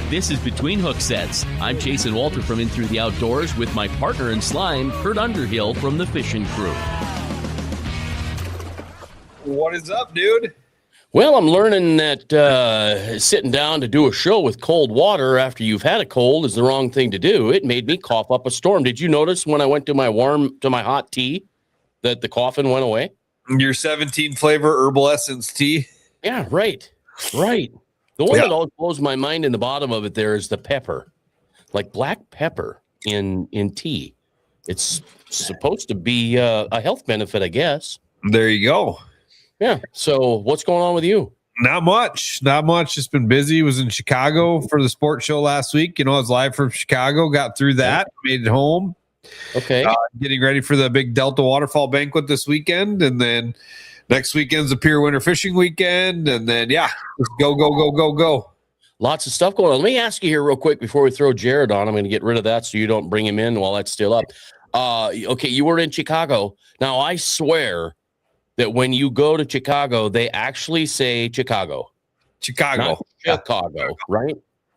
This is Between Hook Sets. I'm Jason Walter from In Through the Outdoors with my partner in slime, Kurt Underhill from the Fishing Crew. What is up, dude? Well, I'm learning that sitting down to do a show with cold water after you've had a cold is the wrong thing to do. It made me cough up a storm. Did you notice when I went to my hot tea that the coughing went away? Your 17 flavor herbal essence tea? Yeah, right. The one that always blows my mind in the bottom of it there is the pepper, like black pepper in tea. It's supposed to be a health benefit, I guess. There you go. Yeah. So what's going on with you? Not much. Just been busy. Was in Chicago for the sports show last week. I was live from Chicago. Got through that. Made it home. Okay. Getting ready for the big Delta Waterfall Banquet this weekend, and then next weekend's the Pier Winter Fishing Weekend, and then just go. Lots of stuff going on. Let me ask you here real quick before we throw Jared on. I'm going to get rid of that so you don't bring him in while that's still up. Okay, you were in Chicago. Now, I swear that when you go to Chicago, they actually say Chicago. Chicago, right?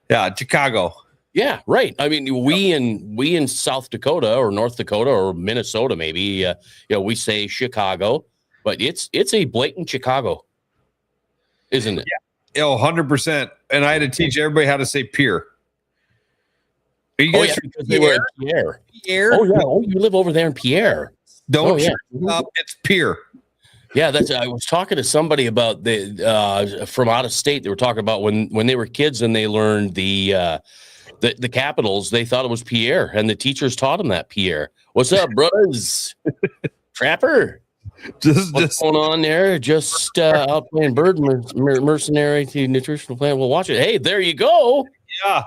Yeah, Chicago. Yeah, right. I mean, we in South Dakota or North Dakota or Minnesota, maybe, we say Chicago, but it's a blatant Chicago, isn't it? Yeah, 100%. And I had to teach everybody how to say pier. Are you guys because they were in Pierre. Pierre? Oh, yeah. Oh, you live over there in Pierre. Don't up. It's pier. Yeah, I was talking to somebody about from out of state. They were talking about when they were kids and they learned the capitals. They thought it was Pierre, and the teachers taught them that Pierre. What's up, brothers? Trapper. What's going on there? Just out playing bird mercenary to nutritional plan. We'll watch it. Hey, there you go. Yeah.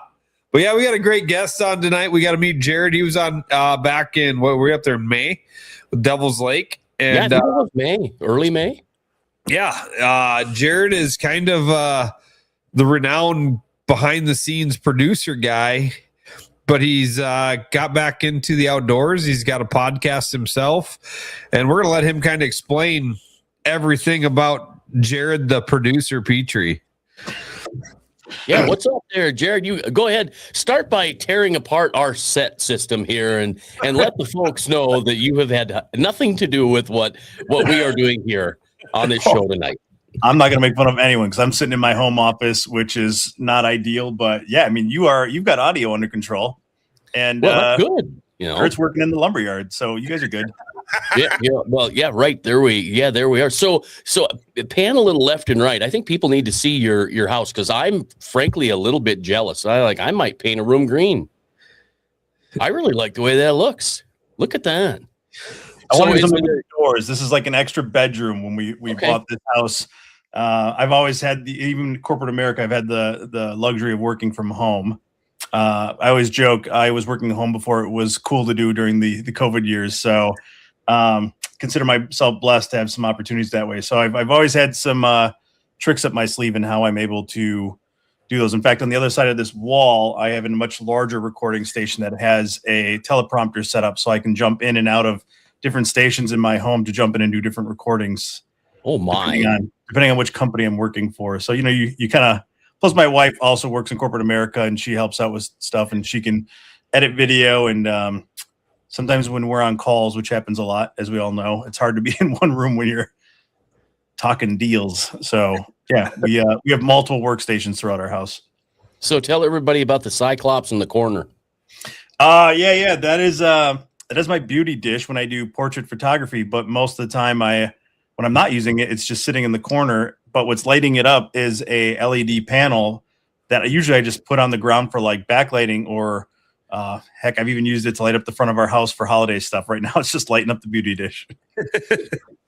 But yeah, we got a great guest on tonight. We got to meet Jared. He was on back in we're up there in May with Devil's Lake. And it was early May. Yeah. Jared is kind of the renowned behind the scenes producer guy, but he's got back into the outdoors. He's got a podcast himself, and we're going to let him kind of explain everything about Jared, the producer, Petrie. Yeah, what's up there, Jared? You go ahead. Start by tearing apart our set system here and let the folks know that you have had nothing to do with what we are doing here on this show tonight. I'm not going to make fun of anyone because I'm sitting in my home office, which is not ideal. But yeah, I mean, you've got audio under control, and that's good. Kurt's working in the lumberyard, so you guys are good. Yeah. Well, yeah, right. There we are. So pan a little left and right. I think people need to see your house because I'm frankly a little bit jealous. I might paint a room green. I really like the way that looks. Look at that. I want to do something doors. This is like an extra bedroom when we bought this house. I've always had even corporate America, I've had the luxury of working from home. I always joke I was working at home before it was cool to do during the COVID years. So consider myself blessed to have some opportunities that way. So I've always had some tricks up my sleeve in how I'm able to do those. In fact, on the other side of this wall, I have a much larger recording station that has a teleprompter set up so I can jump in and out of different stations in my home to jump in and do different recordings. Oh my! Depending on which company I'm working for. So, you kind of, plus my wife also works in corporate America and she helps out with stuff and she can edit video. And sometimes when we're on calls, which happens a lot, as we all know, it's hard to be in one room when you're talking deals. So yeah, we have multiple workstations throughout our house. So tell everybody about the Cyclops in the corner. Yeah. That is my beauty dish when I do portrait photography. But most of the time when I'm not using it, it's just sitting in the corner. But what's lighting it up is a LED panel that I just put on the ground for like backlighting or heck, I've even used it to light up the front of our house for holiday stuff. Right now, it's just lighting up the beauty dish.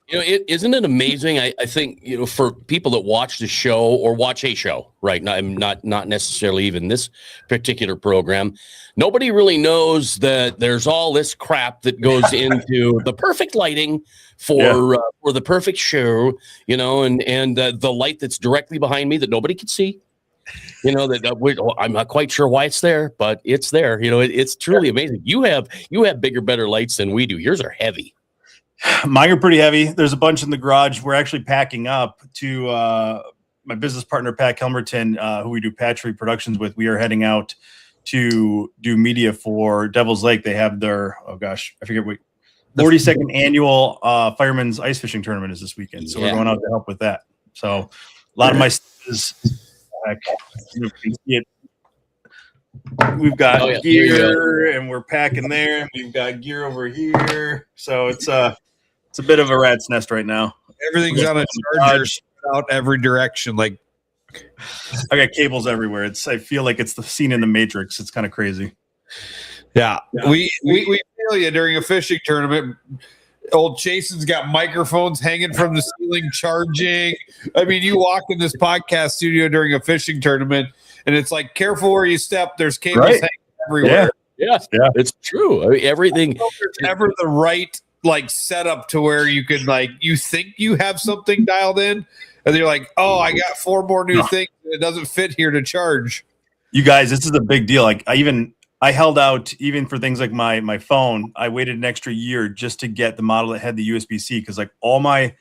Isn't it amazing? I think, for people that watch the show or watch a show, right? Not necessarily even this particular program. Nobody really knows that there's all this crap that goes into the perfect lighting for the perfect show, and the light that's directly behind me that nobody can see. I'm not quite sure why it's there, but it's there. It's truly amazing. You have bigger, better lights than we do. Yours are heavy. Mine are pretty heavy. There's a bunch in the garage. We're actually packing up to my business partner, Pat Kelmerton, who we do Petrie Productions with. We are heading out to do media for Devil's Lake. They have their, I forget what, 42nd annual Fireman's Ice Fishing Tournament is this weekend. So we're going out to help with that. So a lot of my stuff is, you can see it. We've got gear and we're packing there. And we've got gear over here. So it's a bit of a rat's nest right now. Everything's on a charger out every direction. Like, I got cables everywhere. I feel like it's the scene in the Matrix. It's kind of crazy. Yeah. We feel you during a fishing tournament. Old Jason's got microphones hanging from the ceiling charging. I mean, you walk in this podcast studio during a fishing tournament and it's like, careful where you step. There's cables hanging everywhere. Yeah, it's true. I mean, everything. There's never the right like setup to where you could like, you think you have something dialed in and you're like, oh, I got 4 more new things and it doesn't fit here to charge. You guys, this is a big deal. Like I held out even for things like my phone. I waited an extra year just to get the model that had the USB-C because like all my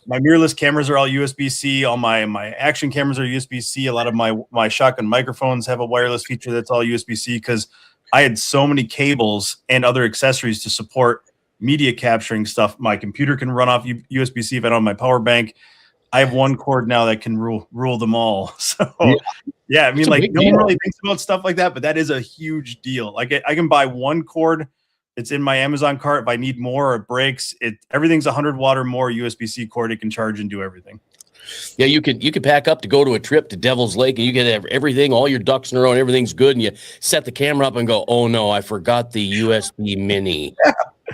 mirrorless cameras are all USB-C. All my action cameras are USB-C. A lot of my shotgun microphones have a wireless feature that's all USB-C because I had so many cables and other accessories to support media capturing stuff. My computer can run off USB-C if I don't have my power bank. I have one cord now that can rule them all. So yeah, I mean, like no one really thinks about stuff like that, but that is a huge deal. Like I can buy one cord. It's in my Amazon cart. If I need more or it breaks, everything's 100 watt or more USB-C cord. It can charge and do everything. Yeah, you could pack up to go to a trip to Devil's Lake and you can have everything, all your ducks in a row and everything's good. And you set the camera up and go, oh no, I forgot the USB mini.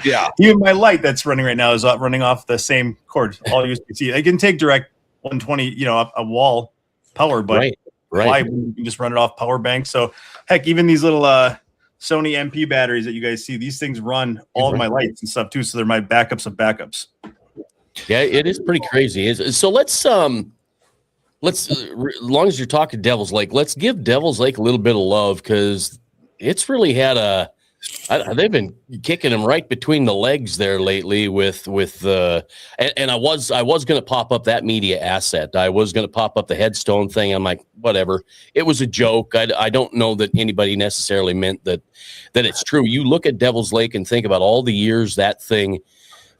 Yeah. Even my light that's running right now is running off the same cord, all USB-C. I can take direct 120, a wall power, but right. Why you can just run it off power bank? So heck, even these little Sony MP batteries that you guys see, these things run all of my lights and stuff too. So they're my backups of backups. Yeah, it is pretty crazy. So let's as long as you're talking Devil's Lake, let's give Devil's Lake a little bit of love because it's really had they've been kicking him right between the legs there lately and I was going to pop up that media asset. I was going to pop up the headstone thing. I'm like, whatever. It was a joke. I don't know that anybody necessarily meant that it's true. You look at Devil's Lake and think about all the years that thing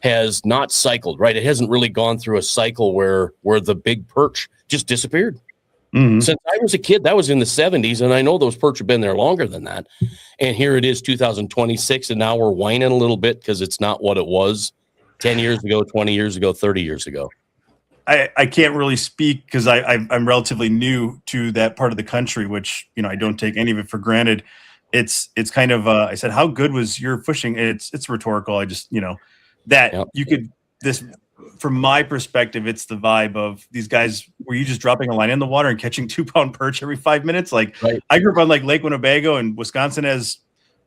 has not cycled, right? It hasn't really gone through a cycle where the big perch just disappeared. Mm-hmm. Since I was a kid, that was in the 70s, and I know those perch have been there longer than that. And here it is, 2026, and now we're whining a little bit because it's not what it was 10 years ago, 20 years ago, 30 years ago. I can't really speak because I'm relatively new to that part of the country, which I don't take any of it for granted. It's kind of I said, how good was your fishing? It's rhetorical. I just that you could this. From my perspective, it's the vibe of these guys. Were you just dropping a line in the water and catching 2-pound perch every 5 minutes? Like I grew up on like Lake Winnebago, and Wisconsin has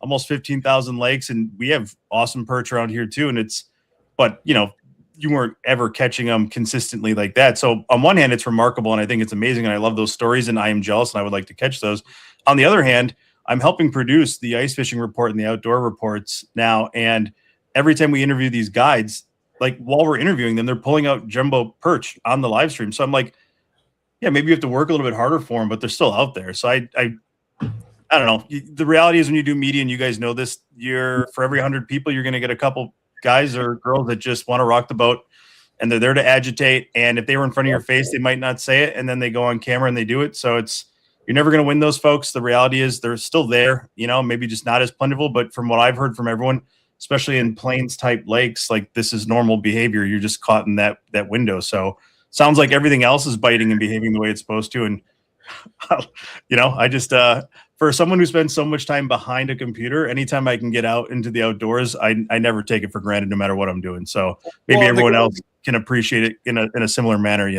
almost 15,000 lakes, and we have awesome perch around here too. And but you weren't ever catching them consistently like that. So on one hand, it's remarkable, and I think it's amazing, and I love those stories, and I am jealous, and I would like to catch those. On the other hand, I'm helping produce the ice fishing report and the outdoor reports now, and every time we interview these guides, like while we're interviewing them, they're pulling out jumbo perch on the live stream. So I'm like, yeah, maybe you have to work a little bit harder for them, but they're still out there. So I don't know. The reality is when you do media, and you guys know this, for every 100 people, you're going to get a couple guys or girls that just want to rock the boat, and they're there to agitate. And if they were in front of your face, they might not say it, and then they go on camera and they do it. So you're never going to win those folks. The reality is they're still there, maybe just not as plentiful. But from what I've heard from everyone, especially in plains type lakes, like this is normal behavior. You're just caught in that window. So sounds like everything else is biting and behaving the way it's supposed to. And, I just, for someone who spends so much time behind a computer, anytime I can get out into the outdoors, I never take it for granted no matter what I'm doing. So maybe everyone else can appreciate it in a similar manner,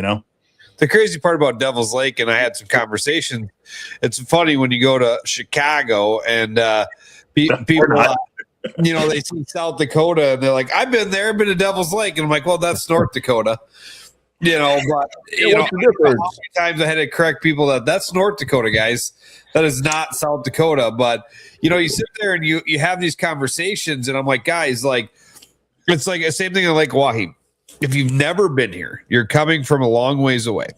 The crazy part about Devil's Lake, and I had some conversations, it's funny when you go to Chicago and people they see South Dakota and they're like, I've been there, I've been to Devil's Lake. And I'm like, well, that's North Dakota. But how many times I had to correct people that's North Dakota, guys. That is not South Dakota. But, you sit there and you have these conversations, and I'm like, guys, like, It's like the same thing in Lake Wahi. If you've never been here, you're coming from a long ways away.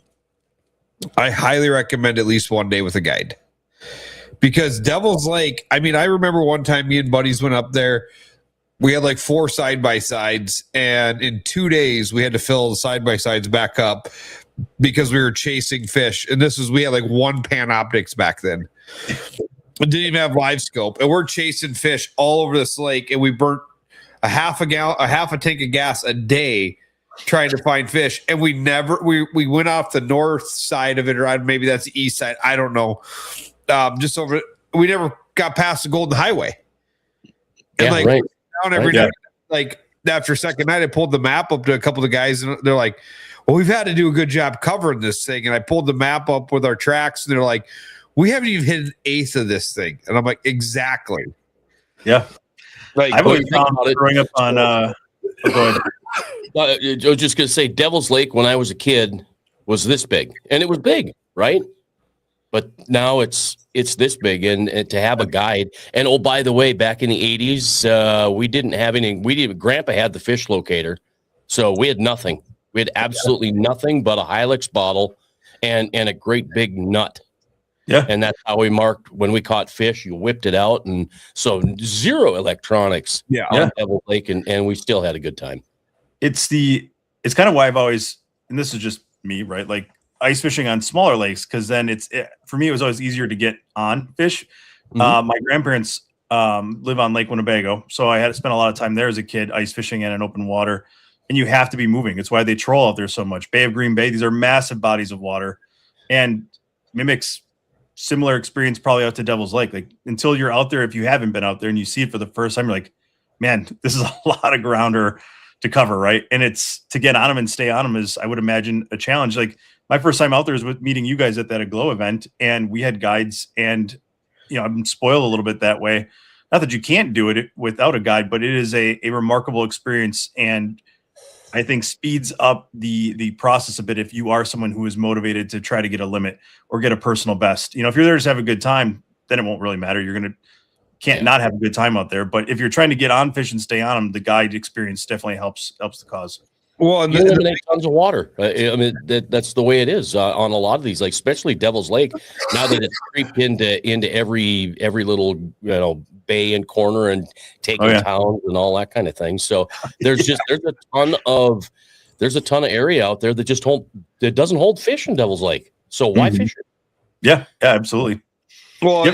I highly recommend at least one day with a guide. Because Devil's Lake, I mean, I remember one time me and buddies went up there. We had like 4 side-by-sides, and in 2 days we had to fill the side-by-sides back up because we were chasing fish. And we had like 1 Panoptics back then. We didn't even have live scope, and we're chasing fish all over this lake, and we burnt a half a tank of gas a day trying to find fish. And we went off the north side of it, or maybe that's the east side. I don't know. Just over, we never got past the Golden Highway. And down every night, like after second night, I pulled the map up to a couple of the guys, and they're like, well, we've had to do a good job covering this thing. And I pulled the map up with our tracks, and they're like, we haven't even hit an eighth of this thing. And I'm like, exactly. Yeah. Like, I've always found growing up on go ahead. I was just going to say Devil's Lake when I was a kid was this big, and it was big, right? But now it's this big, and to have a guide. And oh, by the way, back in the 80s, we didn't have any. Grandpa had the fish locator, so we had nothing. We had absolutely nothing but a Hilux bottle and a great big nut. Yeah, and that's how we marked when we caught fish. You whipped it out, and so 0 electronics. On Devil's Lake, and we still had a good time. It's kind of why I've always, and this is just me, right? Like ice fishing on smaller lakes, because then for me it was always easier to get on fish. My grandparents live on Lake Winnebago, so I had to spend a lot of time there as a kid ice fishing in an open water, and you have to be moving. It's why they troll out there so much. Bay of Green Bay, these are massive bodies of water, and mimics similar experience probably out to Devil's Lake. Like until you're out there, if you haven't been out there and you see it for the first time, you're like, man, this is a lot of grounder to cover, right? And it's to get on them and stay on them is, I would imagine, a challenge. Like my first time out there was with meeting you guys at that Aglow event, and we had guides, and I'm spoiled a little bit that way. Not that you can't do it without a guide, but it is a remarkable experience, and I think speeds up the process a bit if you are someone who is motivated to try to get a limit or get a personal best. If you're there to have a good time, then it won't really matter. You're can't not have a good time out there. But if you're trying to get on fish and stay on them, the guide experience definitely helps the cause. Well, and you eliminate tons of water. I mean, that's the way it is on a lot of these, like especially Devil's Lake. Now that it's creeped into every little bay and corner and taking towns and all that kind of thing. So there's a ton of area out there that doesn't hold fish in Devil's Lake. So why fish it? Yeah, absolutely. Well,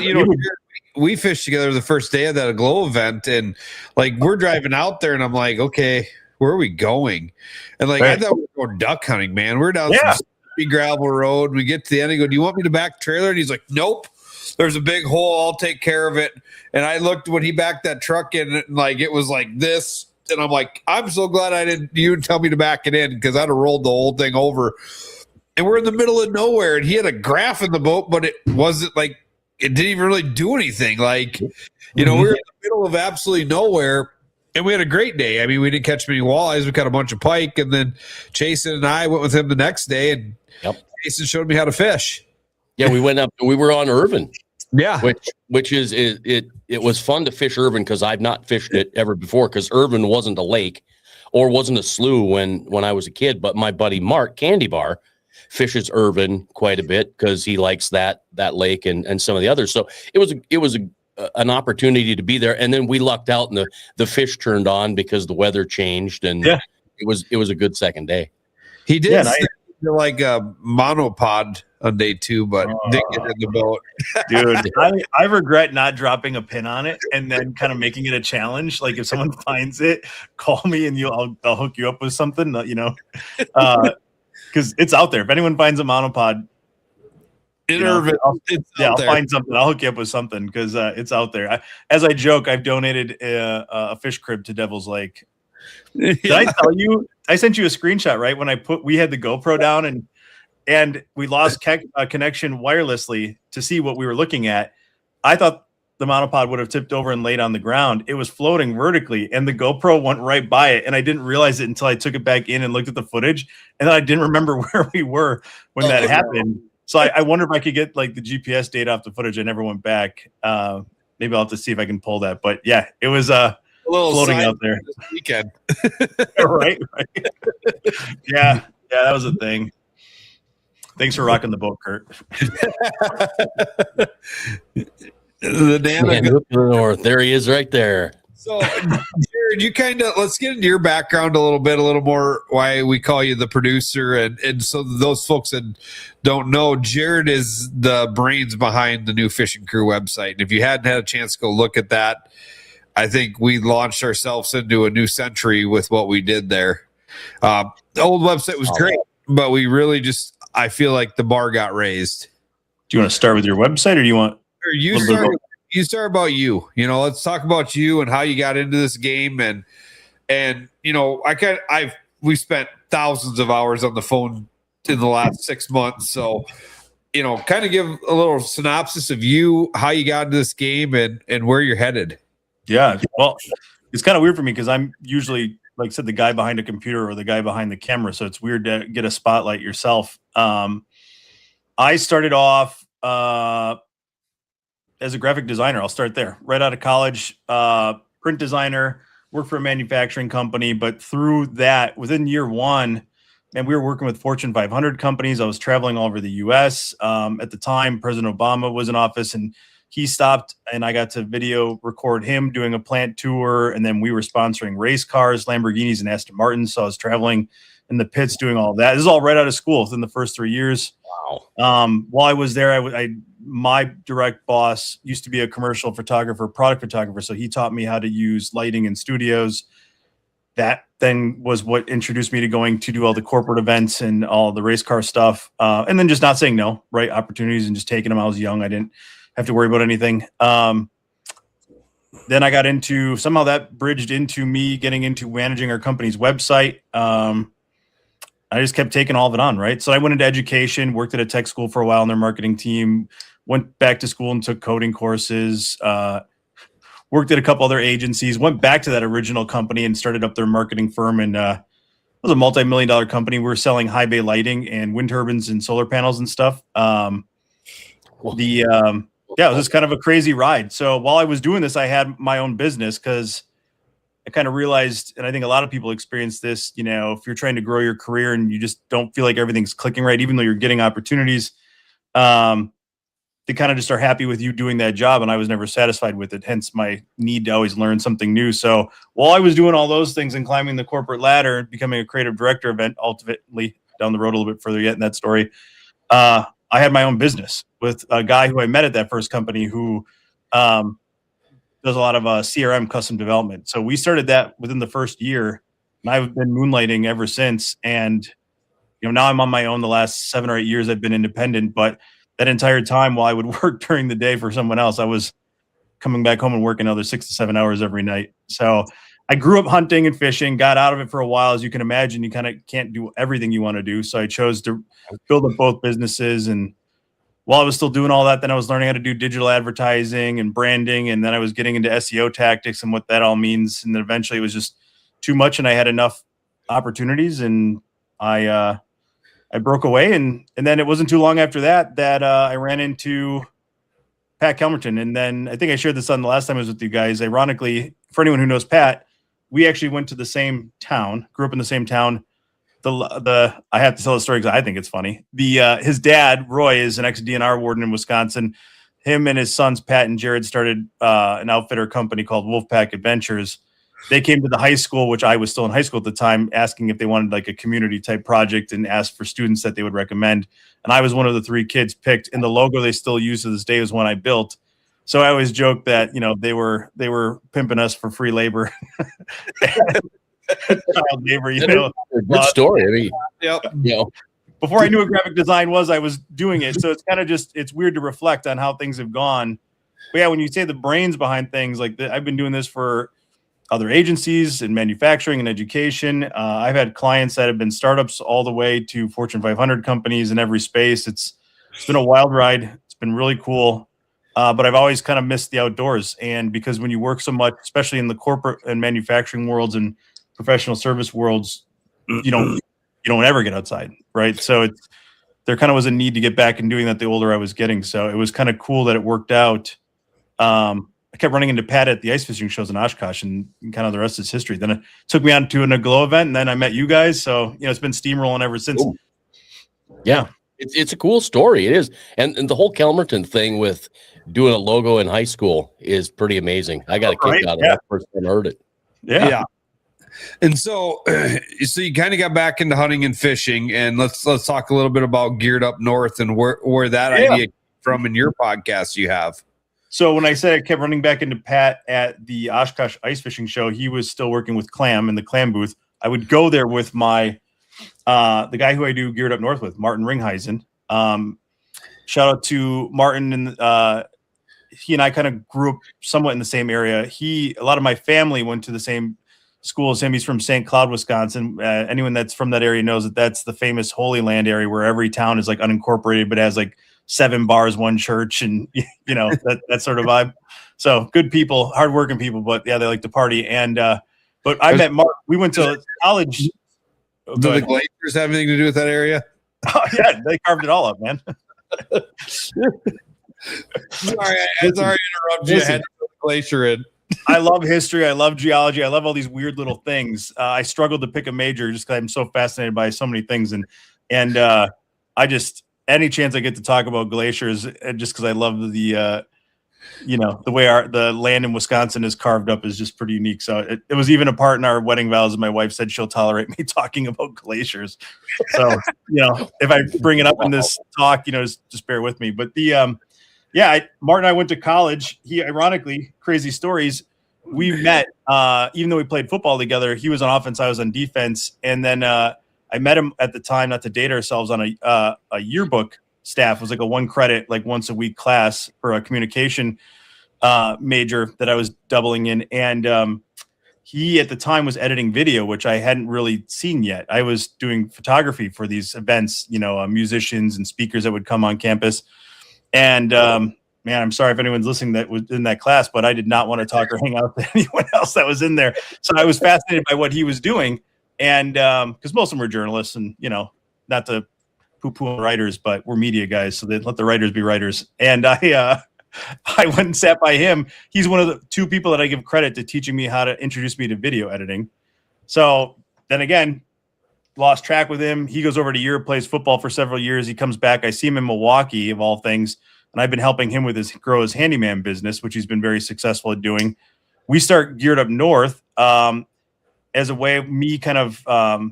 we fished together the first day of that Aglow event, and like we're driving out there, and I'm like, okay, where are we going? And like I thought we were going duck hunting, man. We're down some gravel road. We get to the end and go, do you want me to back trailer? And he's like, nope. There's a big hole. I'll take care of it. And I looked when he backed that truck in, and like it was like this. And I'm like, I'm so glad you didn't tell me to back it in, because I'd have rolled the whole thing over. And we're in the middle of nowhere, and he had a graph in the boat, but it wasn't like it didn't even really do anything. Like, we were in the middle of absolutely nowhere, and we had a great day. I mean, we didn't catch many walleyes. We caught a bunch of pike, and then Jason and I went with him the next day, and Jason showed me how to fish. Yeah, we went up. We were on Irvin. Yeah, which is it was fun to fish Irvin, because I've not fished it ever before, because Irvin wasn't a lake or wasn't a slough when I was a kid. But my buddy Mark Candy Bar fishes Irvin quite a bit because he likes that lake and some of the others. So it was an opportunity to be there, and then we lucked out, and the fish turned on because the weather changed, and it was a good second day. He did like a monopod on day 2, but didn't get in the boat. Dude, I regret not dropping a pin on it and then kind of making it a challenge. Like if someone finds it, call me and I'll hook you up with something, because it's out there. If anyone finds a monopod in Irvin, I'll find something. I'll hook you up with something, because it's out there. As I joke, I've donated a fish crib to Devil's Lake. Did I tell you? I sent you a screenshot, right? When we had the GoPro down and we lost connection wirelessly to see what we were looking at. I thought the monopod would have tipped over and laid on the ground. It was floating vertically, and the GoPro went right by it, and I didn't realize it until I took it back in and looked at the footage, and then I didn't remember where we were when that happened. So I wonder if I could get like the GPS data off the footage. I never went back. Maybe I'll have to see if I can pull that. But yeah, it was a little floating out there this weekend. right. Yeah, that was a thing. Thanks for rocking the boat, Kurt. The Nana to the north. There he is, right there. So, Jared, you let's get into your background a little more, why we call you the producer. And so those folks that don't know, Jared is the brains behind the new Fishing Crew website. And if you hadn't had a chance to go look at that, I think we launched ourselves into a new century with what we did there. The old website was great, but we really I feel like the bar got raised. Do you want to start with your website, or do you want? Or you start about you. Let's talk about you and how you got into this game, and we spent thousands of hours on the phone in the last 6 months. So, kind of give a little synopsis of you, how you got into this game, and where you're headed. Yeah, well, it's kind of weird for me because I'm usually, like I said, the guy behind a computer or the guy behind the camera. So it's weird to get a spotlight yourself. I started off as a graphic designer. I'll start there. Right out of college, print designer, worked for a manufacturing company. But through that, within year one, and we were working with Fortune 500 companies. I was traveling all over the U.S. At the time, President Obama was in office, and he stopped, and I got to video record him doing a plant tour. And then we were sponsoring race cars, Lamborghinis and Aston Martins. So I was traveling in the pits doing all of that. This is all right out of school within the first 3 years. Wow. While I was there, my direct boss used to be a commercial photographer, product photographer. So he taught me how to use lighting in studios. That then was what introduced me to going to do all the corporate events and all the race car stuff. And then just not saying no, right? Opportunities and just taking them. I was young. I didn't have to worry about anything. Then I got into, somehow that bridged into me getting into managing our company's website. I just kept taking all of it on, right? So I went into education, worked at a tech school for a while in their marketing team, went back to school and took coding courses, worked at a couple other agencies, went back to that original company and started up their marketing firm. And it was a multi-million-dollar company. We were selling high bay lighting and wind turbines and solar panels and stuff. Yeah, it was just kind of a crazy ride. So while I was doing this, I had my own business because I kind of realized, and I think a lot of people experience this, if you're trying to grow your career and you just don't feel like everything's clicking right, even though you're getting opportunities, they kind of just are happy with you doing that job. And I was never satisfied with it. Hence my need to always learn something new. So while I was doing all those things and climbing the corporate ladder, becoming a creative director event, ultimately down the road a little bit further yet in that story, I had my own business with a guy who I met at that first company who does a lot of CRM custom development. So we started that within the first year, and I've been moonlighting ever since. And now I'm on my own. The last 7 or 8 years I've been independent, but that entire time while I would work during the day for someone else, I was coming back home and working another 6 to 7 hours every night. So I grew up hunting and fishing, got out of it for a while. As you can imagine, you kind of can't do everything you want to do. So I chose to build up both businesses. And while I was still doing all that, then I was learning how to do digital advertising and branding. And then I was getting into SEO tactics and what that all means. And then eventually it was just too much, and I had enough opportunities, and I broke away. And then it wasn't too long after that I ran into Pat Kelmerton. And then I think I shared this on the last time I was with you guys. Ironically, for anyone who knows Pat, we actually went to the same town, grew up in the same town. I have to tell the story because I think it's funny. His dad, Roy, is an ex-DNR warden in Wisconsin. Him and his sons, Pat and Jared, started an outfitter company called Wolfpack Adventures. They came to the high school, which I was still in high school at the time, asking if they wanted like a community type project, and asked for students that they would recommend. And I was one of the 3 kids picked, and the logo they still use to this day was one I built. So I always joke that, they were pimping us for free labor. Child labor, Good story. I mean, Yep. Before I knew what graphic design was, I was doing it. So it's kind of it's weird to reflect on how things have gone. But yeah, when you say the brains behind things like that, I've been doing this for other agencies in manufacturing and education. I've had clients that have been startups all the way to Fortune 500 companies in every space. It's been a wild ride. It's been really cool. But I've always kind of missed the outdoors. And because when you work so much, especially in the corporate and manufacturing worlds and professional service worlds, you don't ever get outside, right? So there kind of was a need to get back and doing that the older I was getting. So it was kind of cool that it worked out. I kept running into Pat at the ice fishing shows in Oshkosh, and kind of the rest is history. Then it took me on to an Aglow event, and then I met you guys. So, it's been steamrolling ever since. Ooh. Yeah. It's a cool story. It is. And the whole Kelmerton thing with doing a logo in high school is pretty amazing. I got a kick out of that first time I heard it. Yeah. And so you kind of got back into hunting and fishing, and let's talk a little bit about Geared Up North and where that idea came from in your podcast you have. So when I said I kept running back into Pat at the Oshkosh ice fishing show, he was still working with Clam in the Clam booth. I would go there with my the guy who I do Geared Up North with, Martin Ringheisen. Shout out to Martin, and he and I kind of grew up somewhat in the same area. A lot of my family went to the same school as him. He's from St. Cloud, Wisconsin. Anyone that's from that area knows that that's the famous Holy Land area where every town is like unincorporated, but has like 7 bars, 1 church, and that sort of vibe. So good people, hardworking people, but yeah, they like to party. And but I met Mark. We went to college. Do the Glaciers have anything to do with that area? Oh, yeah, they carved it all up, man. Sorry to interrupt you. I had to put the glacier in. I love history. I love geology. I love all these weird little things. I struggled to pick a major just because I'm so fascinated by so many things. And I just, any chance I get to talk about glaciers, just because I love the way the land in Wisconsin is carved up is just pretty unique. So it was even a part in our wedding vows. My wife said she'll tolerate me talking about glaciers. So, if I bring it up in this talk, just bear with me. But Martin and I went to college. He, ironically, crazy stories, we met, even though we played football together. He was on offense, I was on defense. And then I met him at the time, not to date ourselves, on a yearbook staff. It was like a 1 credit, like once a week class for a communication major that I was doubling in. And he at the time was editing video, which I hadn't really seen yet. I was doing photography for these events, musicians and speakers that would come on campus. And man, I'm sorry if anyone's listening that was in that class, but I did not want to talk or hang out with anyone else that was in there. So I was fascinated by what he was doing. And because most of them were journalists, and not to poo-poo writers, but we're media guys, so they let the writers be writers. And I went and sat by him. He's one of the 2 people that I give credit to teaching me how to introduce me to video editing. So then again, lost track with him. He goes over to Europe, plays football for several years. He comes back. I see him in Milwaukee, of all things, and I've been helping him with grow his handyman business, which he's been very successful at doing. We start Geared Up North as a way of me kind of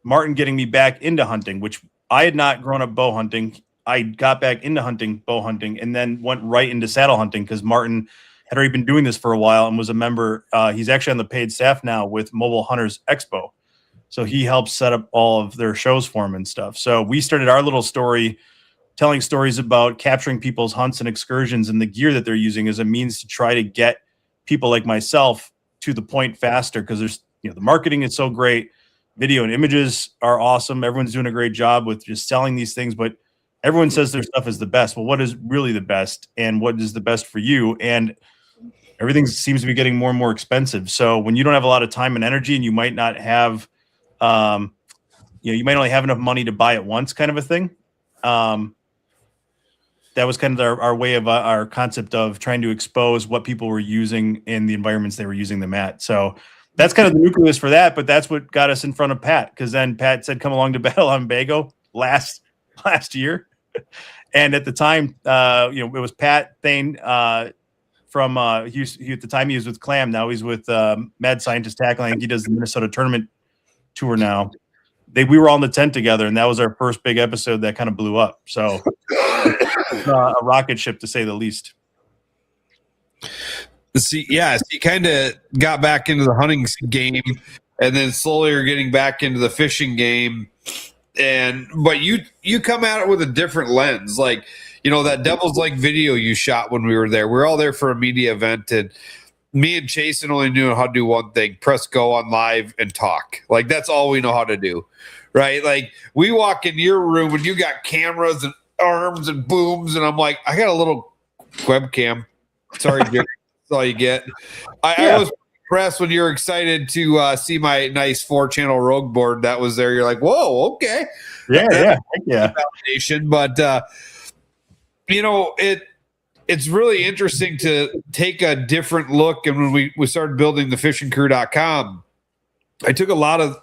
Martin getting me back into hunting, which I had not grown up bow hunting. I got back into bow hunting, and then went right into saddle hunting because Martin had already been doing this for a while and was a member. He's actually on the paid staff now with Mobile Hunters Expo. So he helps set up all of their shows for them and stuff. So we started our little story telling stories about capturing people's hunts and excursions and the gear that they're using as a means to try to get people like myself to the point faster. Because there's, the marketing is so great. Video and images are awesome. Everyone's doing a great job with just selling these things, but everyone says their stuff is the best. Well, what is really the best, and what is the best for you? And everything seems to be getting more and more expensive. So when you don't have a lot of time and energy, and you might not have, you might only have enough money to buy it once, kind of a thing. That was kind of our way of our concept of trying to expose what people were using in the environments they were using them at. So that's kind of the nucleus for that, but that's what got us in front of Pat, because then Pat said, come along to Battle on Bago last year. And at the time, it was Pat Thane from he at the time he was with Clam. Now he's with Mad Scientist Tackling. He does the Minnesota tournament tour now. We were all in the tent together, and that was our first big episode that kind of blew up. So a rocket ship, to say the least. See, yeah, so you kind of got back into the hunting game, and then slowly you're getting back into the fishing game. But you come at it with a different lens. Like, that Devil's Lake video you shot when we were there. We were all there for a media event, and me and Chasen only knew how to do one thing: press go on live and talk. Like, that's all we know how to do, right? Like, we walk in your room and you got cameras and arms and booms, and I'm like, I got a little webcam. Sorry, Jerry. That's all you get. I was impressed when you're excited to see my nice 4-channel Rogue board that was there. You're like, whoa, okay. Yeah. Validation. But, it's really interesting to take a different look. And when we started building the fishingcrew.com, I took a lot of,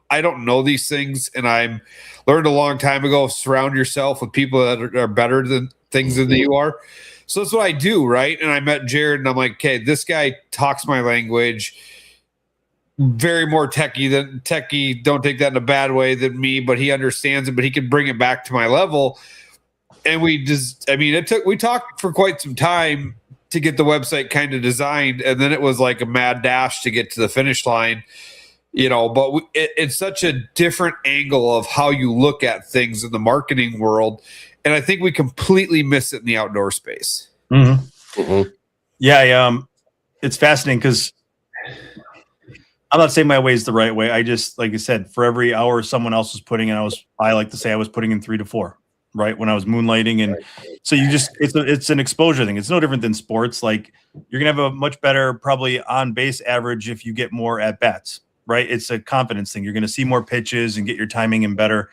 I don't know these things, and I learned a long time ago, surround yourself with people that are better than things than you are. So that's what I do, right? And I met Jared, and I'm like, okay, this guy talks my language, very more techie, don't take that in a bad way, than me, but he understands it, but he can bring it back to my level. And we talked for quite some time to get the website kind of designed, and then it was like a mad dash to get to the finish line. But it's such a different angle of how you look at things in the marketing world. And I think we completely miss it in the outdoor space. Mm-hmm. Mm-hmm. Yeah. It's fascinating because I'm not saying my way is the right way. I just, like I said, for every hour someone else was putting in, I like to say I was putting in 3 to 4, right? When I was moonlighting. And so it's an exposure thing. It's no different than sports. Like, you're going to have a much better, probably on base average if you get more at bats. Right. It's a confidence thing. You're going to see more pitches and get your timing in better.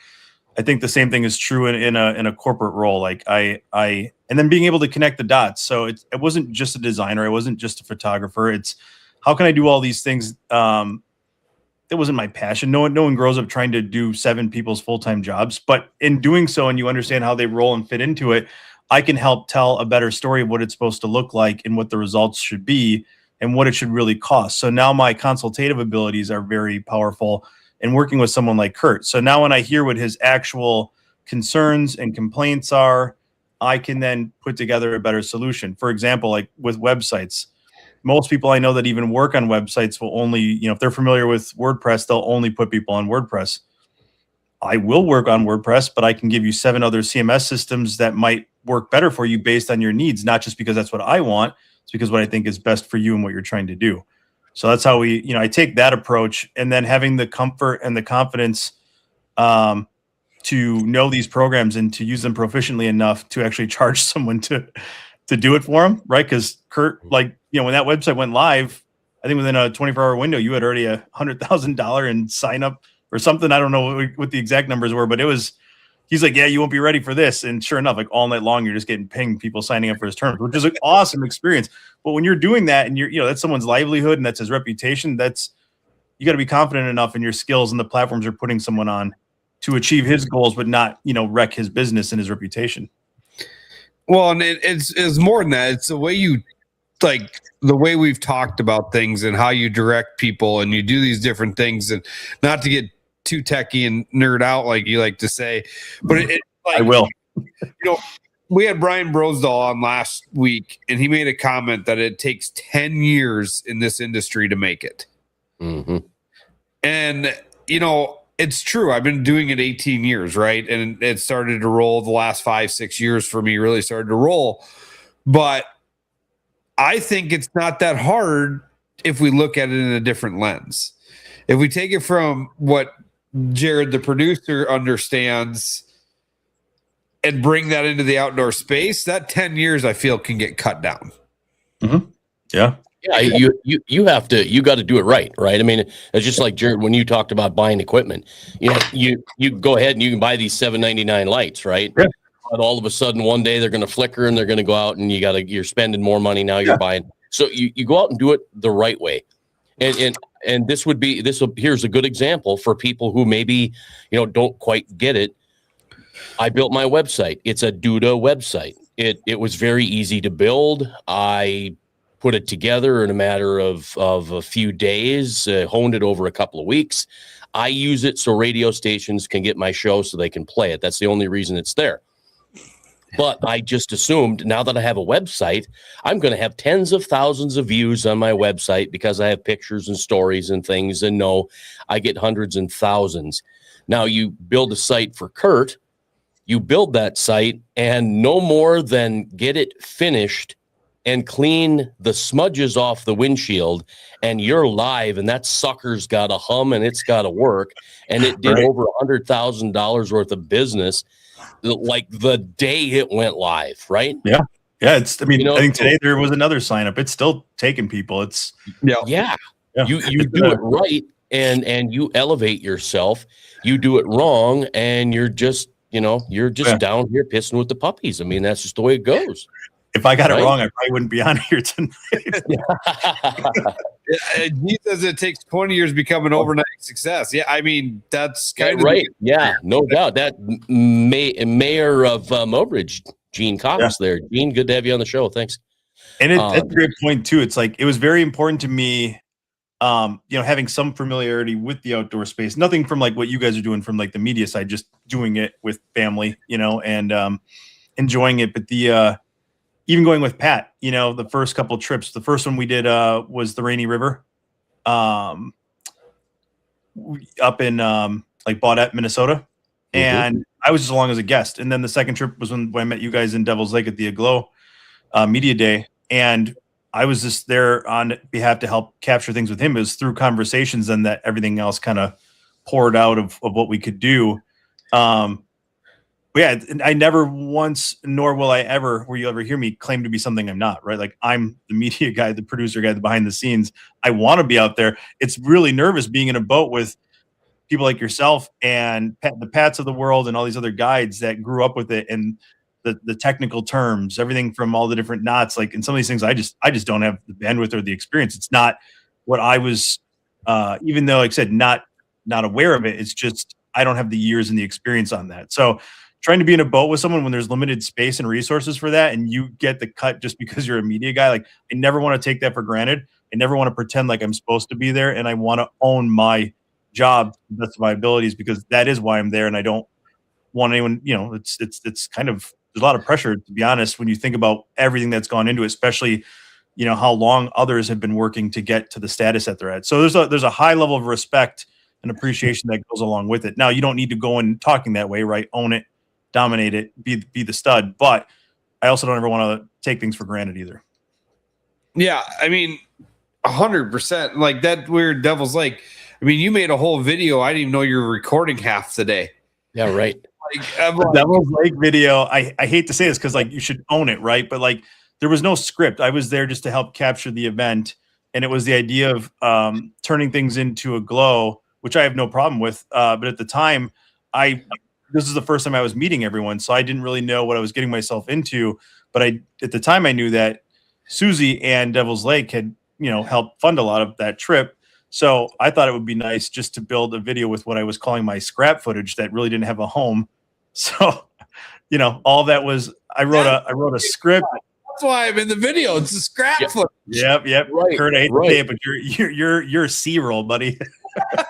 I think the same thing is true in a corporate role. Like and then being able to connect the dots. So it wasn't just a designer. I wasn't just a photographer. It's how can I do all these things? It wasn't my passion. No one grows up trying to do 7 people's full-time jobs, but in doing so, and you understand how they roll and fit into it, I can help tell a better story of what it's supposed to look like and what the results should be and what it should really cost. So now my consultative abilities are very powerful in working with someone like Kurt. So now when I hear what his actual concerns and complaints are, I can then put together a better solution. For example, like with websites, most people I know that even work on websites will only, if they're familiar with WordPress, they'll only put people on WordPress. I will work on WordPress, but I can give you 7 other CMS systems that might work better for you based on your needs, not just because that's what I want. It's because what I think is best for you and what you're trying to do. So that's how I take that approach, and then having the comfort and the confidence to know these programs and to use them proficiently enough to actually charge someone to do it for them. Right. Because Kurt, when that website went live, I think within a 24-hour window, you had already $100,000 in sign up or something. I don't know what the exact numbers were, but he's like, yeah, you won't be ready for this. And sure enough, like all night long, you're just getting pinged, people signing up for his terms, which is an awesome experience. But when you're doing that and that's someone's livelihood and that's his reputation, you got to be confident enough in your skills and the platforms you're putting someone on to achieve his goals, but not, wreck his business and his reputation. Well, and it's more than that. It's the way the way we've talked about things and how you direct people and you do these different things, and not to get too techie and nerd out like you like to say, but I will. We had Brian Brosdahl on last week, and he made a comment that it takes 10 years in this industry to make it. Mm-hmm. And it's true. I've been doing it 18 years, right? And it started to roll the last 5-6 years for me, really started to roll. But I think it's not that hard if we look at it in a different lens. If we take it from what Jared, the producer, understands and bring that into the outdoor space, that 10 years, I feel, can get cut down. Mm-hmm. Yeah. Yeah, you got to do it right. I mean, it's just like Jared, when you talked about buying equipment, you go ahead and you can buy these $7.99 lights, right? Yeah. But all of a sudden one day they're going to flicker and they're going to go out and you're spending more money now. You're buying. So you go out and do it the right way. And here's a good example for people who maybe, don't quite get it. I built my website. It's a Duda website. It was very easy to build. I put it together in a matter of a few days, honed it over a couple of weeks. I use it so radio stations can get my show so they can play it. That's the only reason it's there. But I just assumed now that I have a website, I'm going to have tens of thousands of views on my website because I have pictures and stories and things. And no, I get hundreds and thousands. Now you build a site for Kurt, you build that site, and no more than get it finished and clean the smudges off the windshield, and you're live, and that sucker's got to hum and it's got to work. And it did over $100,000 worth of business like the day it went live, right? Yeah. Yeah. I think today there was another sign up. It's still taking people. Yeah. You do it right and you elevate yourself. You do it wrong and you're just down here pissing with the puppies. I mean, that's just the way it goes. if I got it wrong, I probably wouldn't be on here tonight. He says it takes 20 years to become an overnight success. Yeah, I mean, that's kind of right. Yeah, no doubt. That mayor of Mobridge, Gene Cox there. Gene, good to have you on the show. Thanks. And that's a great point too. It's like, it was very important to me, having some familiarity with the outdoor space, nothing from like what you guys are doing from like the media side, just doing it with family, and enjoying it. But even going with Pat, the first couple of trips, the first one we did was the Rainy River, up in like Baudette, Minnesota. And I was just along as a guest. And then the second trip was when I met you guys in Devil's Lake at the Aglow Media Day. And I was just there on behalf to help capture things with him. It was through conversations and that everything else kind of poured out of what we could do. Yeah, I never once, nor will you ever hear me claim to be something I'm not, right? Like, I'm the media guy, the producer guy, the behind the scenes. I want to be out there. It's really nervous being in a boat with people like yourself and the Pats of the world and all these other guides that grew up with it, and the technical terms, everything from all the different knots, like, and some of these things, I just don't have the bandwidth or the experience. It's not what I was, even though, like I said, not aware of it. It's just, I don't have the years and the experience on that. So trying to be in a boat with someone when there's limited space and resources for that, and you get the cut just because you're a media guy, like, I never want to take that for granted. I never want to pretend like I'm supposed to be there, and I want to own my job to the best of my abilities, because that is why I'm there. And I don't want anyone, it's kind of, there's a lot of pressure, to be honest, when you think about everything that's gone into it, especially, how long others have been working to get to the status that they're at. So there's a high level of respect and appreciation that goes along with it. Now, you don't need to go in talking that way, right? Own it, dominate it, be the stud. But I also don't ever want to take things for granted either. Yeah, I mean, 100%. Like that weird Devil's Lake. I mean, you made a whole video. I didn't even know you were recording half today. Yeah, right. The Devil's Lake video, I hate to say this because, like, you should own it, right? But, like, there was no script. I was there just to help capture the event, and it was the idea of turning things into a glow, which I have no problem with. But at the time, this is the first time I was meeting everyone, so I didn't really know what I was getting myself into. But at the time, I knew that Susie and Devil's Lake had, helped fund a lot of that trip. So I thought it would be nice just to build a video with what I was calling my scrap footage that really didn't have a home. So, all that was, I wrote a script. That's why I'm in the video. It's a scrap footage. Yep. Right, Kurt, I hate to say it, but you're C-roll, buddy.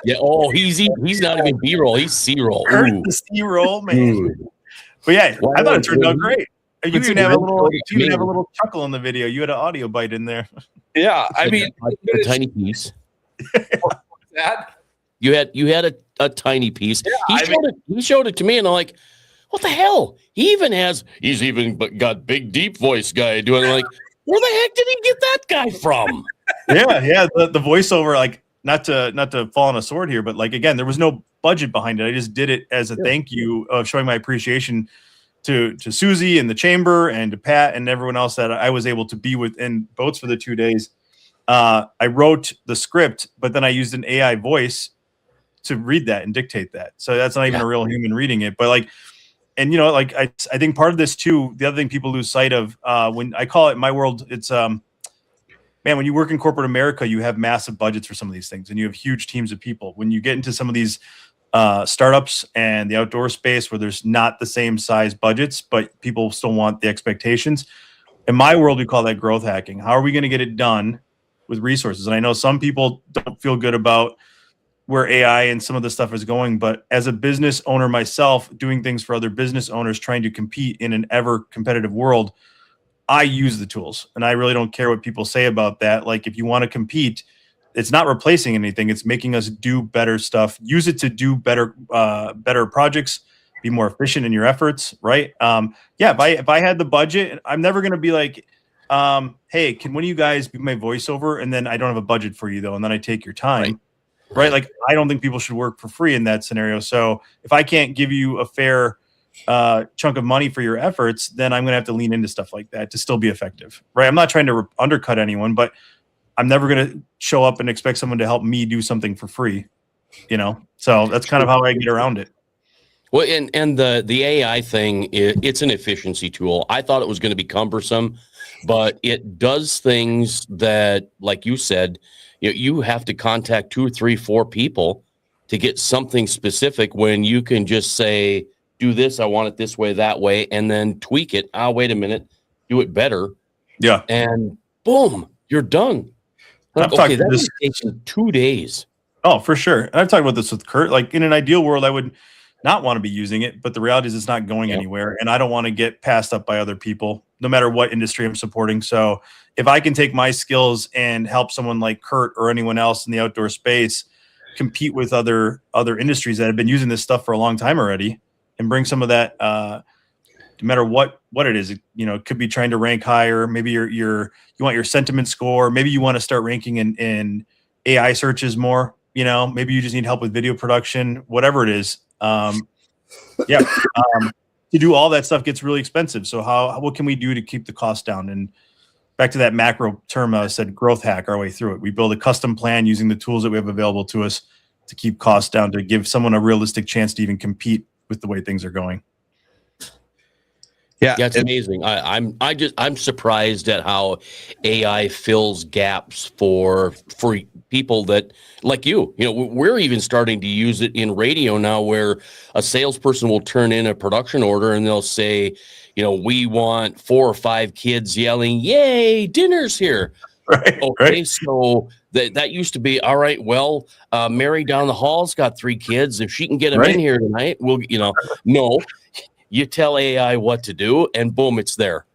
Yeah. Oh, he's not even B-roll. He's C-roll. Kurt's the C-roll, man. Ooh. But yeah, I thought it turned out great. You even have a little chuckle in the video. You had an audio bite in there. Yeah, I mean, a tiny piece. That you had a tiny piece. Yeah, he showed it to me, and I'm like, what the hell? He's even got big deep voice guy doing. Like, where the heck did he get that guy from? Yeah. The voiceover, like, not to fall on a sword here, but, like, again, there was no budget behind it. I just did it as a thank you of showing my appreciation to Susie and the chamber and to Pat and everyone else that I was able to be with in boats for the 2 days. I wrote the script, but then I used an AI voice to read that and dictate that. So that's not even a real human reading it. But, like, and I think part of this too, the other thing people lose sight of, when I call it, in my world, it's man, when you work in corporate America, you have massive budgets for some of these things, and you have huge teams of people. When you get into some of these startups and the outdoor space where there's not the same size budgets, but people still want the expectations. In my world, we call that growth hacking. How are we going to get it done with resources? And I know some people don't feel good about where AI and some of the stuff is going, but as a business owner myself, doing things for other business owners, trying to compete in an ever competitive world, I use the tools, and I really don't care what people say about that. Like, if you want to compete, it's not replacing anything. It's making us do better stuff. Use it to do better projects, be more efficient in your efforts. Right. If I had the budget, I'm never going to be like, hey, can one of you guys be my voiceover? And then I don't have a budget for you though. And then I take your time. Right. Like, I don't think people should work for free in that scenario. So if I can't give you a fair chunk of money for your efforts, then I'm going to have to lean into stuff like that to still be effective. Right. I'm not trying to undercut anyone, but I'm never going to show up and expect someone to help me do something for free, So that's kind of how I get around it. Well, and the AI thing, it's an efficiency tool. I thought it was going to be cumbersome, but it does things that, like you said, you have to contact 2 or 3, 4 people to get something specific when you can just say, do this, I want it this way, that way, and then tweak it. Oh, wait a minute, do it better. Yeah. And boom, you're done. Okay, that would take 2 days. Oh, for sure. And I've talked about this with Kurt. Like, in an ideal world, I would not want to be using it, but the reality is it's not going anywhere. And I don't want to get passed up by other people, no matter what industry I'm supporting. So if I can take my skills and help someone like Kurt or anyone else in the outdoor space compete with other industries that have been using this stuff for a long time already, and bring some of that, no matter what it is, it could be trying to rank higher. Maybe you want your sentiment score. Maybe you want to start ranking in AI searches more. Maybe you just need help with video production, whatever it is. To do all that stuff gets really expensive. So what can we do to keep the cost down? And back to that macro term, I said growth hack our way through it. We build a custom plan using the tools that we have available to us to keep costs down, to give someone a realistic chance to even compete with the way things are going. Yeah, it's amazing. I'm surprised at how AI fills gaps for people that, like you. We're even starting to use it in radio now, where a salesperson will turn in a production order and they'll say, we want 4 or 5 kids yelling, "Yay, dinner's here!" Right. Okay, right. So that used to be all right. Well, Mary down the hall's got 3 kids. If she can get them in here tonight, we'll. No. You tell AI what to do, and boom, it's there.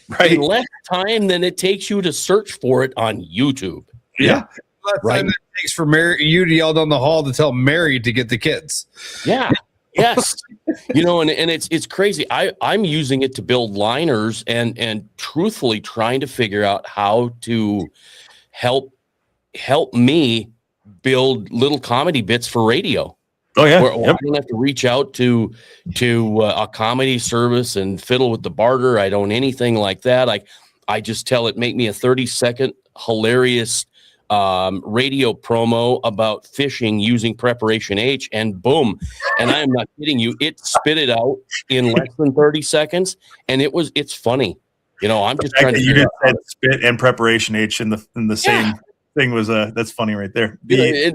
Right. In less time than it takes you to search for it on YouTube. Yeah. Less time than it takes for you to yell down the hall to tell Mary to get the kids. Yeah. Yes. And it's crazy. I'm using it to build liners and truthfully trying to figure out how to help me build little comedy bits for radio. Oh yeah. I don't have to reach out to a comedy service and fiddle with the barter. I don't anything like that. I just tell it, make me a 30-second hilarious radio promo about fishing using Preparation H, and boom. And I am not kidding you. It spit it out in less than 30 seconds, and it's funny. I'm just trying to. You did say spit and Preparation H in the same thing was that's funny right there. The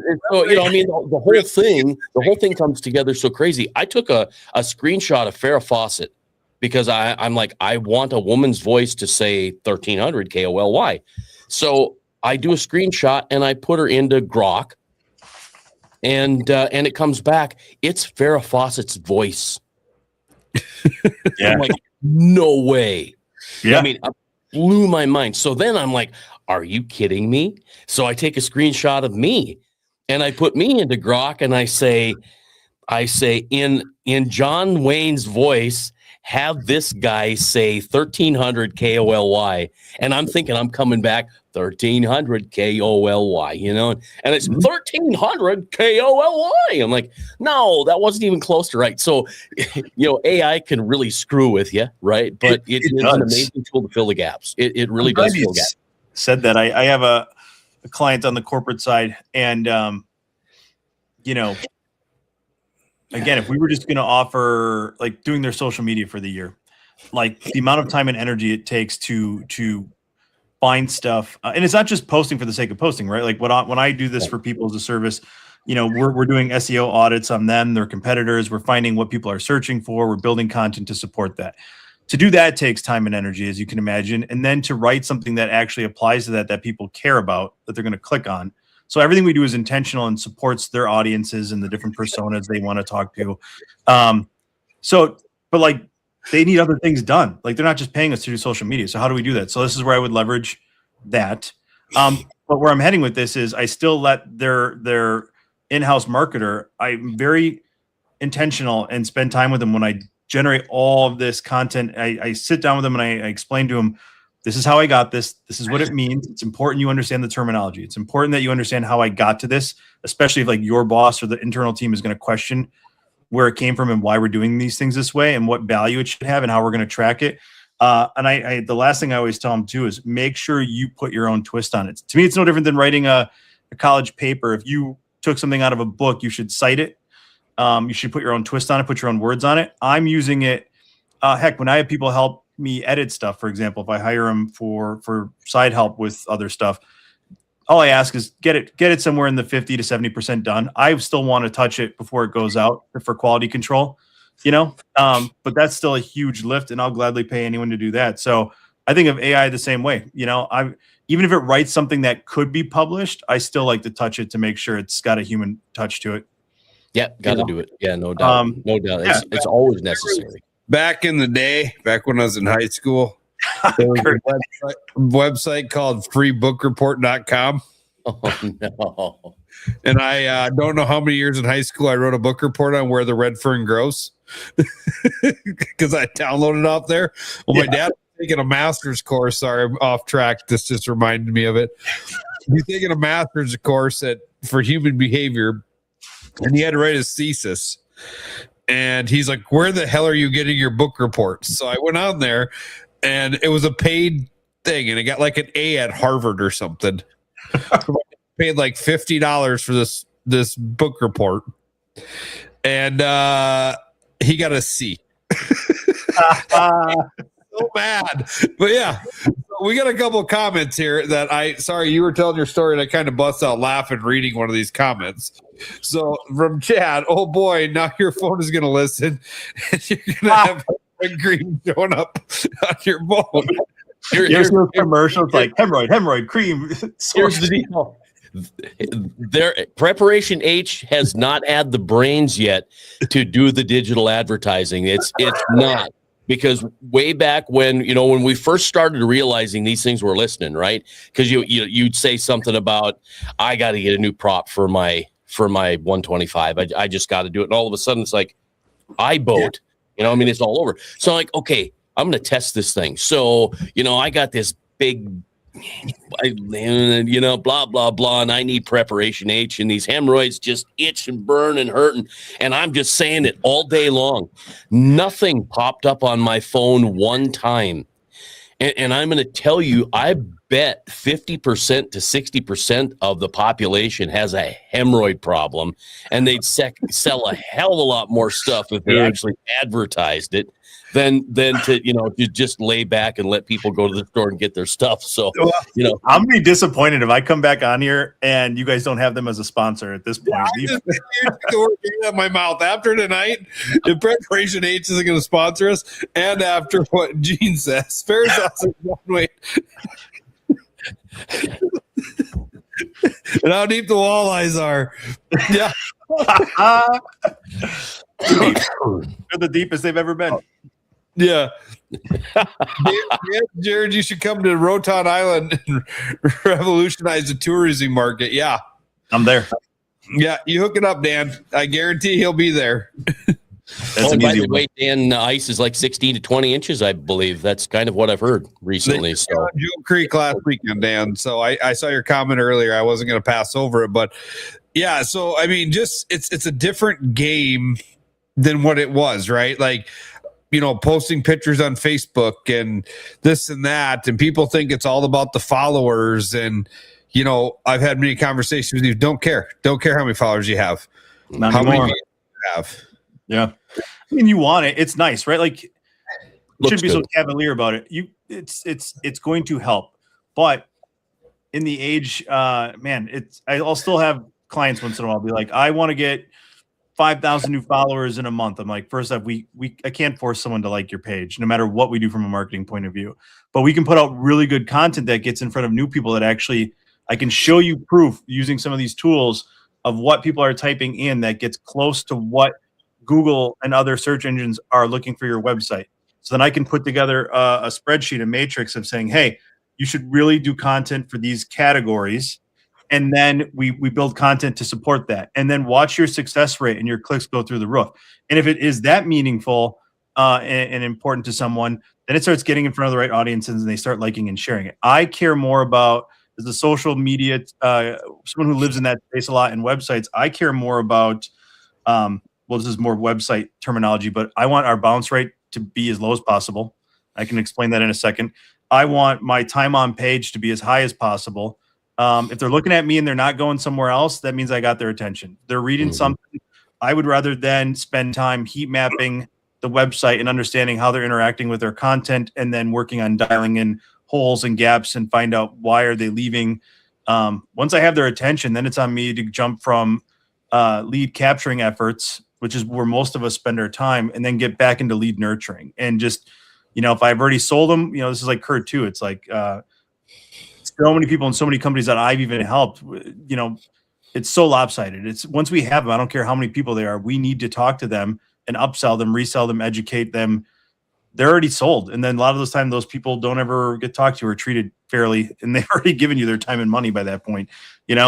whole thing comes together so crazy. I took a screenshot of Farrah Fawcett because I'm like, I want a woman's voice to say 1300 KOLY. So I do a screenshot and I put her into Grok, and it comes back. It's Farrah Fawcett's voice. Yeah. I'm like, no way. Yeah. It blew my mind. So then I'm like, are you kidding me? So I take a screenshot of me and I put me into Grok, and I say in John Wayne's voice, have this guy say 1300 KOLY. And I'm thinking I'm coming back 1300 KOLY, and it's 1300 KOLY. I'm like, no, that wasn't even close to right. So, AI can really screw with you, right? But it is an amazing tool to fill the gaps. It really does fill gaps. Said that I have a client on the corporate side, and again, if we were just going to offer like doing their social media for the year, like the amount of time and energy it takes to find stuff, and it's not just posting for the sake of posting, right? Like when I do this for people as a service, we're doing SEO audits on them, their competitors. We're finding what people are searching for. We're building content to support that. To do that takes time and energy, as you can imagine. And then to write something that actually applies to that people care about, that they're going to click on. So everything we do is intentional and supports their audiences and the different personas they want to talk to. But like they need other things done. Like they're not just paying us to do social media. So how do we do that? So this is where I would leverage that. But where I'm heading with this is I still let their in-house marketer, I'm very intentional and spend time with them when I generate all of this content. I sit down with them and I explain to them, this is how I got this. This is what it means. It's important you understand the terminology. It's important that you understand how I got to this, especially if like your boss or the internal team is going to question where it came from and why we're doing these things this way and what value it should have and how we're going to track it. And the last thing I always tell them too is make sure you put your own twist on it. To me, it's no different than writing a college paper. If you took something out of a book, you should cite it. You should put your own twist on it, put your own words on it. I'm using it. Heck, when I have people help me edit stuff, for example, if I hire them for side help with other stuff, all I ask is get it somewhere in the 50 to 70% done. I still want to touch it before it goes out for quality control, but that's still a huge lift, and I'll gladly pay anyone to do that. So I think of AI the same way. Even if it writes something that could be published, I still like to touch it to make sure it's got a human touch to it. Yeah, got to do it. Yeah, no doubt. No doubt. It's always necessary. Back in the day, back when I was in high school, there was a website called freebookreport.com. Oh, no. And I don't know how many years in high school I wrote a book report on where the red fern grows because I downloaded it off there. Well, my dad was taking a master's course. Sorry, I'm off track. This just reminded me of it. He's taking a master's course for human behavior, and he had to write his thesis. And he's like, where the hell are you getting your book reports? So I went on there, and it was a paid thing, and it got like an A at Harvard or something. Paid like $50 for this book report, and he got a C. So mad. But yeah, we got a couple of comments here that sorry, you were telling your story and I kind of bust out laughing reading one of these comments. So from Chad, oh boy, now your phone is going to listen and you're going to have green showing up on your phone. Here's no commercials like hemorrhoid cream. Here's the deal. Their Preparation H has not had the brains yet to do the digital advertising. It's not. Because way back when we first started realizing these things were listening, right? Because you'd say something about, I got to get a new prop for my 125. I just got to do it, and all of a sudden it's like, iBoat. It's all over. So I'm like, okay, I'm going to test this thing. So I got this big, blah blah blah, and I need Preparation H, and these hemorrhoids just itch and burn and hurt, and I'm just saying it all day long. Nothing popped up on my phone one time, and I'm going to tell you, I bet 50% to 60% of the population has a hemorrhoid problem, and they'd sell a hell of a lot more stuff if they actually advertised it than to just lay back and let people go to the store and get their stuff. So I'm gonna be disappointed if I come back on here and you guys don't have them as a sponsor at this point. Out my mouth after tonight. If Preparation H isn't going to sponsor us, and after what Gene says, fair sausage one way. And how deep the walleyes are. Yeah. They're the deepest they've ever been. Yeah. Jared, you should come to Rotan Island and revolutionize the tourism market. Yeah. I'm there. Yeah, you hook it up, Dan. I guarantee he'll be there. By the way, Dan, ice is like 16 to 20 inches, I believe. That's kind of what I've heard recently. So Jewel Creek last weekend, Dan. So I saw your comment earlier. I wasn't going to pass over it, but yeah. So just it's a different game than what it was, right? Like, posting pictures on Facebook and this and that, and people think it's all about the followers. And I've had many conversations with you. Don't care how many followers you have. Not how anymore. many you have. Yeah. I mean, you want it. It's nice, right? Like, you shouldn't be so cavalier about it. It's going to help. But in the age, I'll still have clients once in a while be like, I want to get 5,000 new followers in a month. I'm like, first off, I can't force someone to like your page, no matter what we do from a marketing point of view. But we can put out really good content that gets in front of new people that actually, I can show you proof using some of these tools of what people are typing in that gets close to what Google and other search engines are looking for your website. So then I can put together a spreadsheet, a matrix of saying, hey, you should really do content for these categories. And then we build content to support that. And then watch your success rate and your clicks go through the roof. And if it is that meaningful and important to someone, then it starts getting in front of the right audiences and they start liking and sharing it. I care more about, as a social media, someone who lives in that space a lot in websites, I care more about, this is more website terminology, but I want our bounce rate to be as low as possible. I can explain that in a second. I want my time on page to be as high as possible. If they're looking at me and they're not going somewhere else, that means I got their attention. They're reading something I would rather then spend time heat mapping the website and understanding how they're interacting with their content, and then working on dialing in holes and gaps and find out why are they leaving. Once I have their attention, then it's on me to jump from lead capturing efforts, which is where most of us spend our time, and then get back into lead nurturing. And just, if I've already sold them, this is like Kurt too. It's like so many people and so many companies that I've even helped, it's so lopsided. It's once we have them, I don't care how many people they are, we need to talk to them and upsell them, resell them, educate them. They're already sold. And then a lot of those times, those people don't ever get talked to or treated fairly, and they've already given you their time and money by that point,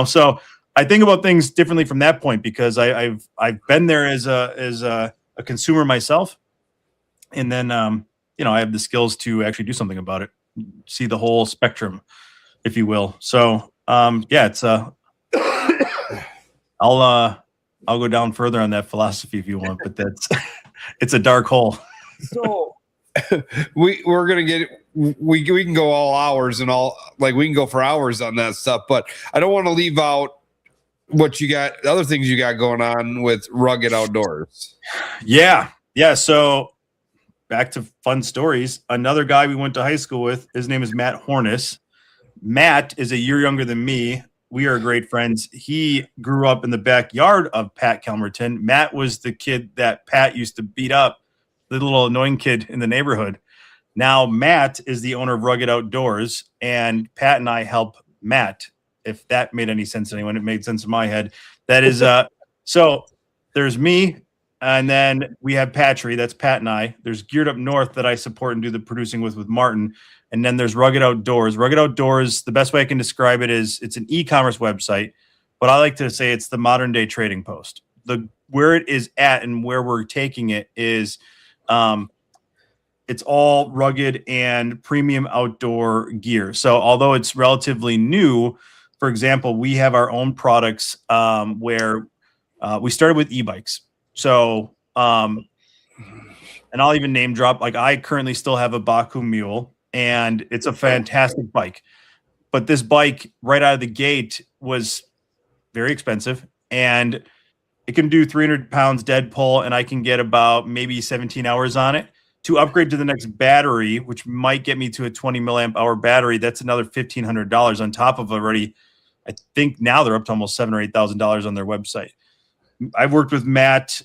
So I think about things differently from that point, because I've been there as a consumer myself. And then, I have the skills to actually do something about it, see the whole spectrum, if you will. So, it's I'll go down further on that philosophy if you want, but it's a dark hole. So we're going to get, we can go all hours and we can go for hours on that stuff, but I don't want to leave out what you got, the other things you got going on with Rugged Outdoors. Yeah. So back to fun stories. Another guy we went to high school with, his name is Matt Hornis. Matt is a year younger than me. We are great friends. He grew up in the backyard of Pat Kelmerton. Matt was the kid that Pat used to beat up, the little annoying kid in the neighborhood. Now Matt is the owner of Rugged Outdoors, and Pat and I help Matt. If that made any sense to anyone, it made sense in my head. That is, so there's me, and then we have Petrie. That's Pat and I. There's Geared Up North that I support and do the producing with Martin. And then there's Rugged Outdoors. Rugged Outdoors, the best way I can describe it is it's an e-commerce website, but I like to say it's the modern day trading post. Where it is at and where we're taking it is it's all rugged and premium outdoor gear. So although it's relatively new, for example, we have our own products where we started with e-bikes. So, and I'll even name drop, like I currently still have a Baku Mule, and it's a fantastic bike. But this bike right out of the gate was very expensive, and it can do 300 pounds dead pull, and I can get about maybe 17 hours on it. To upgrade to the next battery, which might get me to a 20 milliamp hour battery, that's another $1,500 on top of already. I think now they're up to almost $7,000 or $8,000 on their website. I've worked with Matt,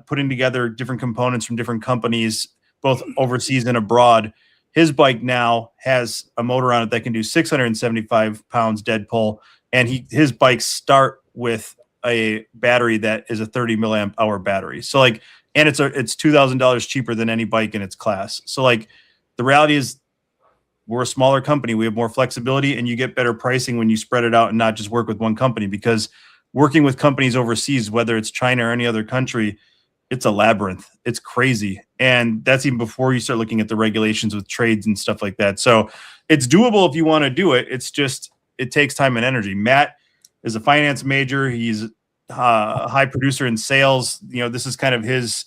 putting together different components from different companies, both overseas and abroad. His bike now has a motor on it that can do 675 pounds dead pull, and his bikes start with a battery that is a 30 milliamp hour battery. So and it's $2,000 cheaper than any bike in its class. So the reality is we're a smaller company. We have more flexibility, and you get better pricing when you spread it out and not just work with one company, because working with companies overseas, whether it's China or any other country, it's a labyrinth. It's crazy. And that's even before you start looking at the regulations with trades and stuff like that. So it's doable if you want to do it. It's just, it takes time and energy. Matt is a finance major. He's a high producer in sales. This is kind of his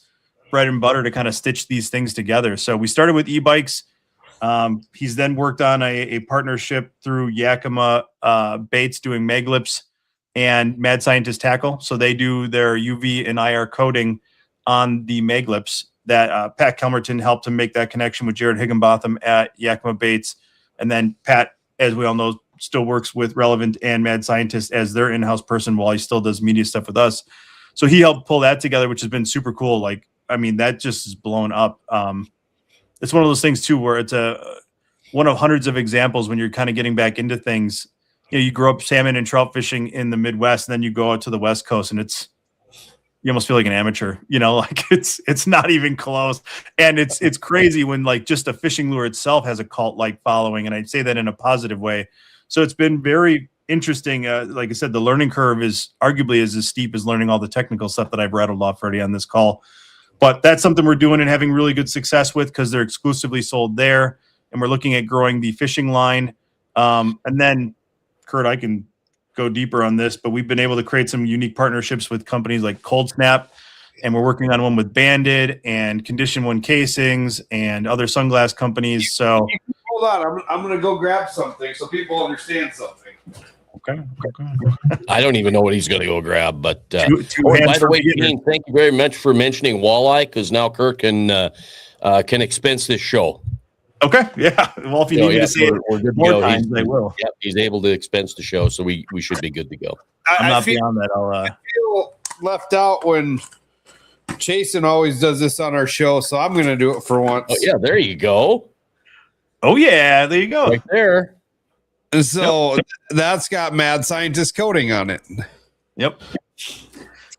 bread and butter to kind of stitch these things together. So we started with e-bikes. He's then worked on a partnership through Yakima Baits doing maglips and Mad Scientist Tackle. So they do their UV and IR coating on the maglips that Pat Kelmerton helped to make that connection with Jared Higginbotham at Yakima Baits. And then Pat, as we all know, still works with Relevant and Mad Scientist as their in-house person while he still does media stuff with us. So he helped pull that together, which has been super cool. That just is blown up. It's one of those things too, where it's one of hundreds of examples when you're kind of getting back into things. You grow up salmon and trout fishing in the Midwest, and then you go out to the West Coast, and you almost feel like an amateur, it's not even close. And it's crazy when just a fishing lure itself has a cult-like following. And I'd say that in a positive way. So it's been very interesting. Like I said, the learning curve is arguably as steep as learning all the technical stuff that I've rattled off already on this call. But that's something we're doing and having really good success with, because they're exclusively sold there. And we're looking at growing the fishing line. And then, Kurt, I can go deeper on this, but we've been able to create some unique partnerships with companies like Cold Snap, and we're working on one with Banded and Condition One Casings and other sunglass companies. So hold on, I'm going to go grab something so people understand something. Okay. I don't even know what he's going to go grab. But Two by hands the for way, beginner. Dean, thank you very much for mentioning walleye, because now Kurt can expense this show. Okay, yeah. Well, if you need me to say it we're good to more go. times, I will. Yep, he's able to expense the show, so we should be good to go. I'm I not feel, beyond that. I feel left out when Chasen always does this on our show, so I'm going to do it for once. Oh, yeah, there you go. Oh yeah, there you go. Right there. So that's got mad scientist coating on it. Yep.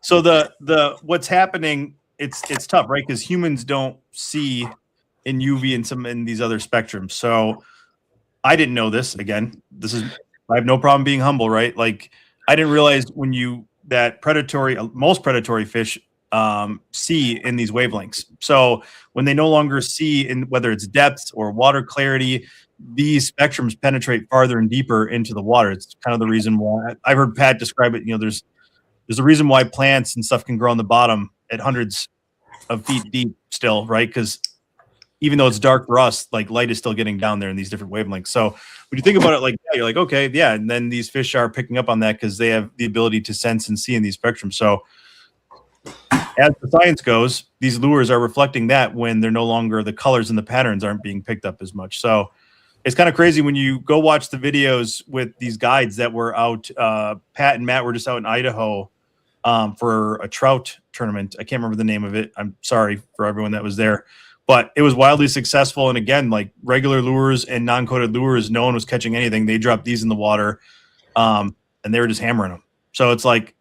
So the what's happening? It's tough, right? Because humans don't see in UV and in these other spectrums. So I didn't know this. Again, I have no problem being humble, right? Like I didn't realize that most predatory fish see in these wavelengths. So when they no longer see in whether it's depth or water clarity, these spectrums penetrate farther and deeper into the water. It's kind of the reason why I've heard Pat describe it. There's a reason why plants and stuff can grow on the bottom at hundreds of feet deep still, right? Because even though it's dark for us, like light is still getting down there in these different wavelengths. So when you think about it like that, you're like, okay, yeah. And then these fish are picking up on that because they have the ability to sense and see in these spectrums. So as the science goes, these lures are reflecting that when they're no longer, the colors and the patterns aren't being picked up as much. So it's kind of crazy when you go watch the videos with these guides that were out. Pat and Matt were just out in Idaho for a trout tournament. I can't remember the name of it. I'm sorry for everyone that was there, but it was wildly successful. And again, like regular lures and non-coated lures, no one was catching anything. They dropped these in the water and they were just hammering them. So it's like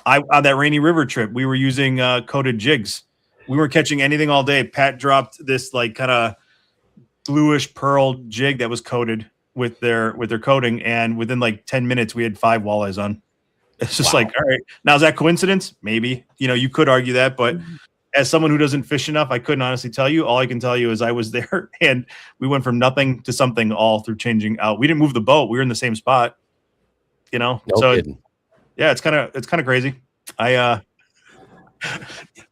on that Rainy River trip, we were using coated jigs. We weren't catching anything all day. Pat dropped this like kind of bluish pearl jig that was coated with their coating. And within like 10 minutes, we had 5 walleyes on. It's just like, all right, now is that coincidence? Maybe, you could argue that, but as someone who doesn't fish enough, I couldn't honestly tell you. All I can tell you is I was there and we went from nothing to something all through changing out. We didn't move the boat. We were in the same spot, No so kidding. yeah, it's kind of crazy. I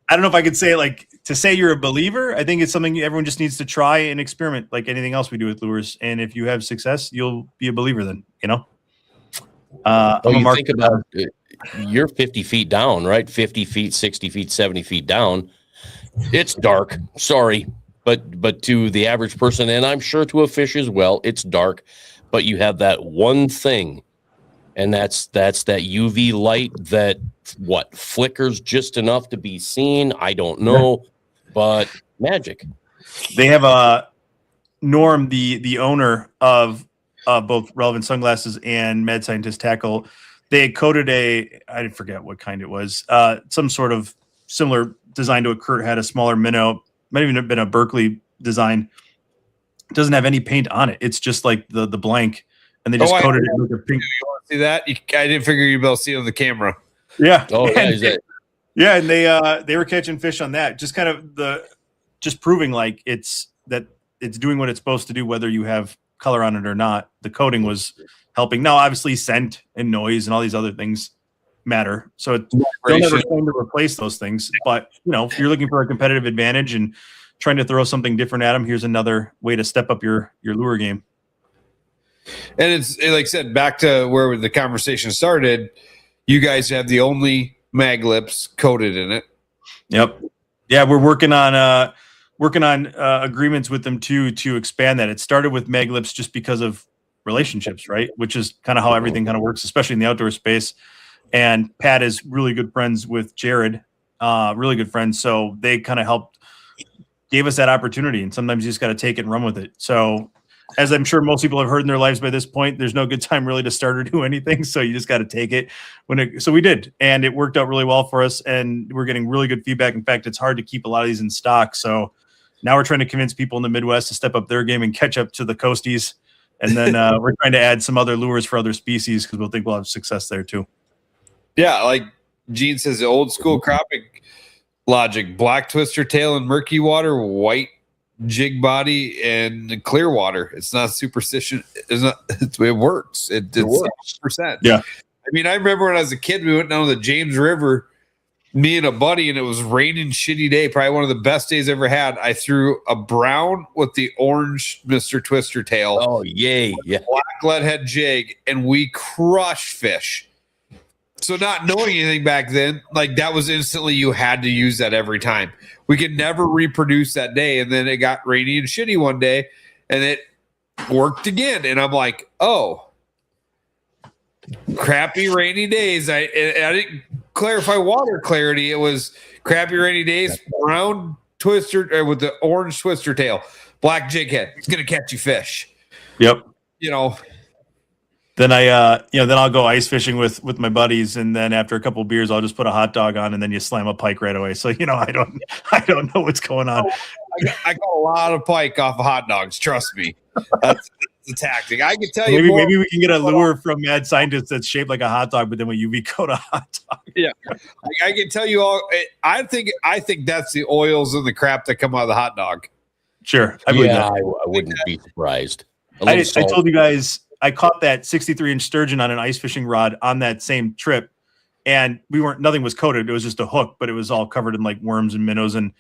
don't know if I could say like to say you're a believer. I think it's something everyone just needs to try and experiment like anything else we do with lures. And if you have success, you'll be a believer then, Think about it. You're 50 feet down, right? 50 feet, 60 feet, 70 feet down. It's dark. Sorry. But to the average person, and I'm sure to a fish as well, it's dark. But you have that one thing, and that's that UV light that flickers just enough to be seen. I don't know, but magic. They have Norm, the owner of both Relevant Sunglasses and Mad Scientist Tackle. They had coated I forget what kind it was, some sort of similar design to what Kurt had, a smaller minnow, might even have been a Berkeley design. It doesn't have any paint on it. It's just like the blank, and they just coated it with a pink. You want to see that? I didn't figure you'd be able to see it on the camera. Yeah. Oh, yeah. And they were catching fish on that. Just kind of just proving like it's doing what it's supposed to do, whether you have color on it or not. The coating was helping. Now, obviously, scent and noise and all these other things matter. So they'll never claim to replace those things. But if you're looking for a competitive advantage and trying to throw something different at them, here's another way to step up your lure game. And it's like I said, back to where the conversation started. You guys have the only mag lips coated in it. Yep. Yeah, we're working on agreements with them to expand that. It started with mag lips just because of relationships, right? Which is kind of how everything kind of works, especially in the outdoor space. And Pat is really good friends with Jared, really good friends. So they kind of gave us that opportunity. And sometimes you just got to take it and run with it. So as I'm sure most people have heard in their lives by this point, there's no good time really to start or do anything. So you just got to take it so we did, and it worked out really well for us. And we're getting really good feedback. In fact, it's hard to keep a lot of these in stock. So now we're trying to convince people in the Midwest to step up their game and catch up to the coasties. And then we're trying to add some other lures for other species because we'll think we'll have success there too. Yeah. Like Gene says, the old school crappie logic, black twister tail and murky water, white jig body and clear water. It's not superstition. It works. It's works. 100%. Yeah. I mean, I remember when I was a kid, we went down to the James River me and a buddy, and it was raining shitty day, probably one of the best days I ever had. I threw a brown with the orange Mr. Twister tail. Oh, yay. Yeah. Black leadhead jig, and we crushed fish. So not knowing anything back then, like that was instantly you had to use that every time. We could never reproduce that day. And then it got rainy and shitty one day, and it worked again. And I'm like, oh, crappy rainy days. I didn't clarify water clarity. It was crappy rainy days, brown twister with the orange twister tail, black jig head. It's going to catch you fish. Yep. Then then I'll go ice fishing with my buddies, and then after a couple of beers, I'll just put a hot dog on, and then you slam a pike right away. So I don't know what's going on. I got a lot of pike off of hot dogs. Trust me, that's the tactic. I can tell you. Maybe we can get a lure from Mad Scientist that's shaped like a hot dog, but then with UV coat a hot dog. Yeah, I can tell you all. I think that's the oils and the crap that come out of the hot dog. Sure, I wouldn't be surprised. I told you guys. I caught that 63-inch sturgeon on an ice fishing rod on that same trip, and nothing was coated. It was just a hook, but it was all covered in like worms and minnows, and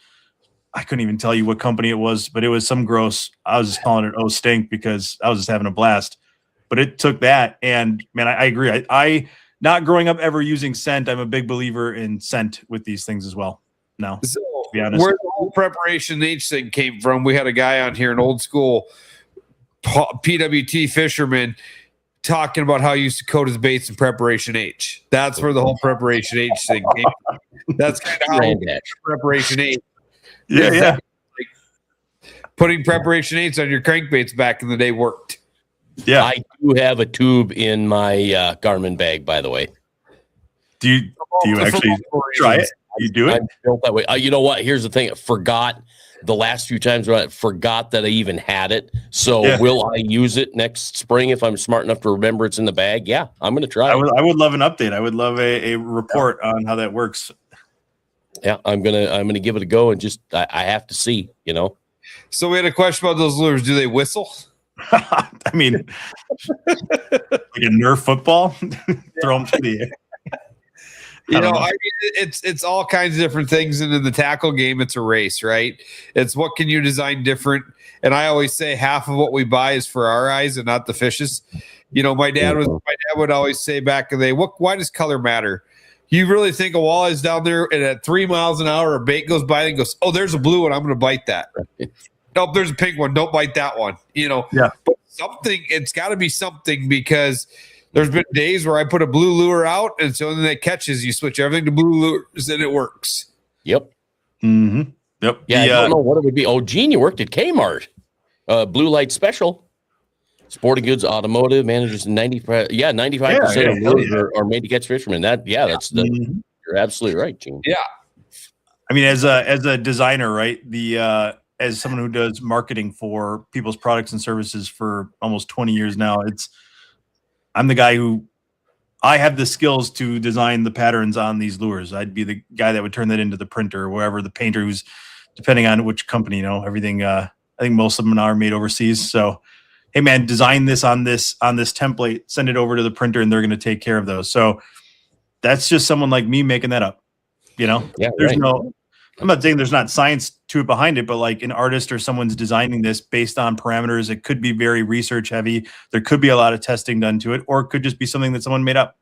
I couldn't even tell you what company it was, but it was some gross. I was just calling it stink because I was just having a blast. But it took that, and man, I agree. I not growing up ever using scent. I'm a big believer in scent with these things as well. Now, so to be honest, where the whole preparation H thing came from, we had a guy on here, an old school PWT fisherman, talking about how he used to coat his baits in preparation H. That's where the whole preparation H thing came from. That's kind of how preparation H. Yeah. Like putting preparation H on your crankbaits back in the day worked. Yeah. I do have a tube in my Garmin bag, by the way. Do you actually try it? You do it? I'm built that way. You know what? Here's the thing. I forgot the last few times I forgot that I even had it. So will I use it next spring if I'm smart enough to remember it's in the bag? Yeah, I'm going to try it. I would love an update. I would love a report on how that works. Yeah, I'm gonna give it a go and just I have to see, So we had a question about those lures. Do they whistle? I mean, like a Nerf football, throw them to the air. I mean, it's all kinds of different things. And in the tackle game, it's a race, right? It's what can you design different. And I always say half of what we buy is for our eyes and not the fish's. My dad would always say back in the day, why does color matter? You really think a walleye down there and at 3 miles an hour, a bait goes by and goes, oh, there's a blue one. I'm going to bite that. Nope, there's a pink one. Don't bite that one. Yeah. But it's got to be something, because there's been days where I put a blue lure out, and so then it catches. You switch everything to blue lures, and it works. Yep. Mm-hmm. Yep. Yeah, I don't know what it would be. Oh, Gene, you worked at Kmart. Blue Light Special. Sporting Goods Automotive manages 95% of lures are made to catch fishermen. You're absolutely right, Gene. Yeah. I mean, as a designer, right? As someone who does marketing for people's products and services for almost 20 years now, I'm the guy who I have the skills to design the patterns on these lures. I'd be the guy that would turn that into the printer or wherever, the painter who's, depending on which company, everything. I think most of them are made overseas. So, hey man, design this on this template, send it over to the printer, and they're going to take care of those. So that's just someone like me making that up. Yeah, there's I'm not saying there's not science to it behind it, but like an artist or someone's designing this based on parameters. It could be very research heavy. There could be a lot of testing done to it, or it could just be something that someone made up.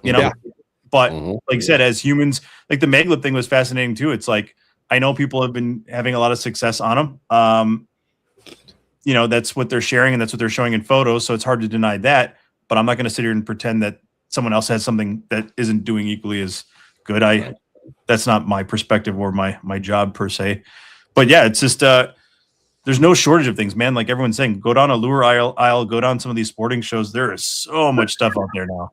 But like I said, as humans, like the Maglip thing was fascinating too. It's like, I know people have been having a lot of success on them. That's what they're sharing and that's what they're showing in photos. So it's hard to deny that, but I'm not going to sit here and pretend that someone else has something that isn't doing equally as good. That's not my perspective or my job per se, but yeah, it's just, there's no shortage of things, man. Like everyone's saying, go down a lure aisle, go down some of these sporting shows. There is so much stuff out there now,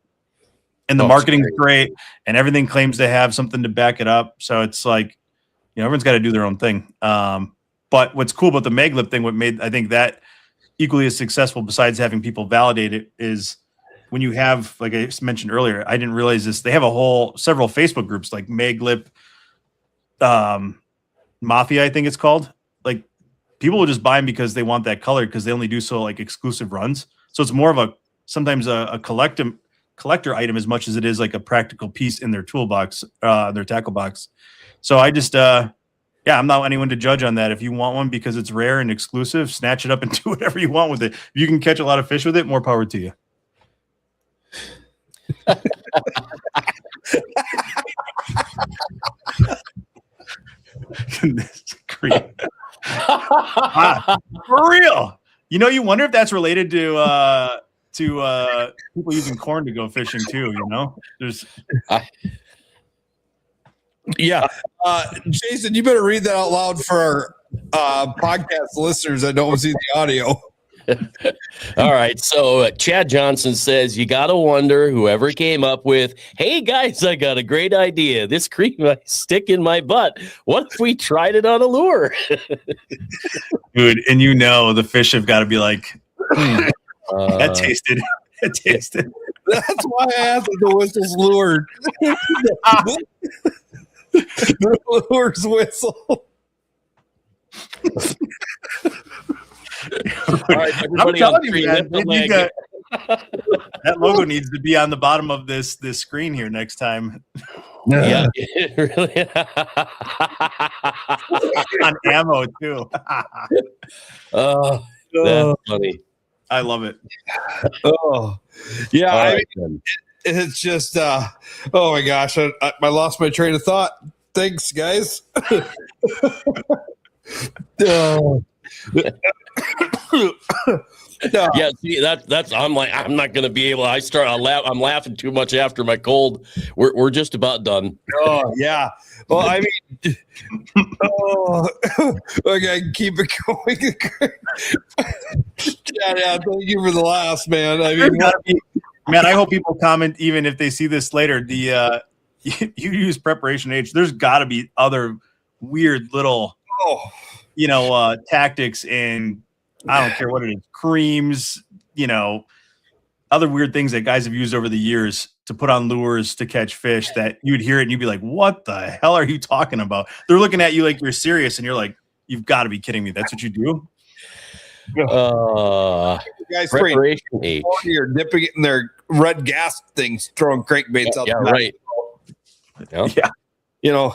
and the marketing's great, and everything claims to have something to back it up. So it's like, everyone's got to do their own thing. But what's cool about the Maglip thing, what made, I think, that equally as successful, besides having people validate it, is when you have, like I mentioned earlier, I didn't realize this, they have several Facebook groups like Maglip Mafia, I think it's called. Like people will just buy them because they want that color, because they only do so like exclusive runs. So it's more of sometimes a collective collector item as much as it is like a practical piece in their toolbox, their tackle box. So I just, I'm not anyone to judge on that. If you want one because it's rare and exclusive, snatch it up and do whatever you want with it. If you can catch a lot of fish with it, more power to you. For real. You wonder if that's related to people using corn to go fishing too. There's Jason, you better read that out loud for our podcast listeners that don't see the audio. All right. So Chad Johnson says, you got to wonder whoever came up with, hey, guys, I got a great idea. This cream might stick in my butt. What if we tried it on a lure? Dude, and the fish have got to be like, that tasted. It tasted. That's why I asked if the whistle's lured. The lure's whistle. All right, everybody on three, lift the leg. That logo needs to be on the bottom of this screen here next time. Yeah, really. On ammo too. That's funny. I love it. Oh, yeah. It's just, oh my gosh, I lost my train of thought. Thanks, guys. Yeah, see, that's I'm not gonna be able. I'm laughing too much after my cold. We're just about done. Oh yeah. Well, I mean, okay, keep it going. Yeah. Thank you for the last, man. I mean, man, I hope people comment even if they see this later. The you use Preparation H. There's got to be other weird little, tactics, and I don't care what it is, creams, other weird things that guys have used over the years to put on lures to catch fish that you'd hear it and you'd be like, what the hell are you talking about? They're looking at you like you're serious and you're like, you've got to be kidding me. That's what you do? Guys, Preparation H. You're dipping it in their red gas things, throwing crankbaits out. Yeah, right. Yeah.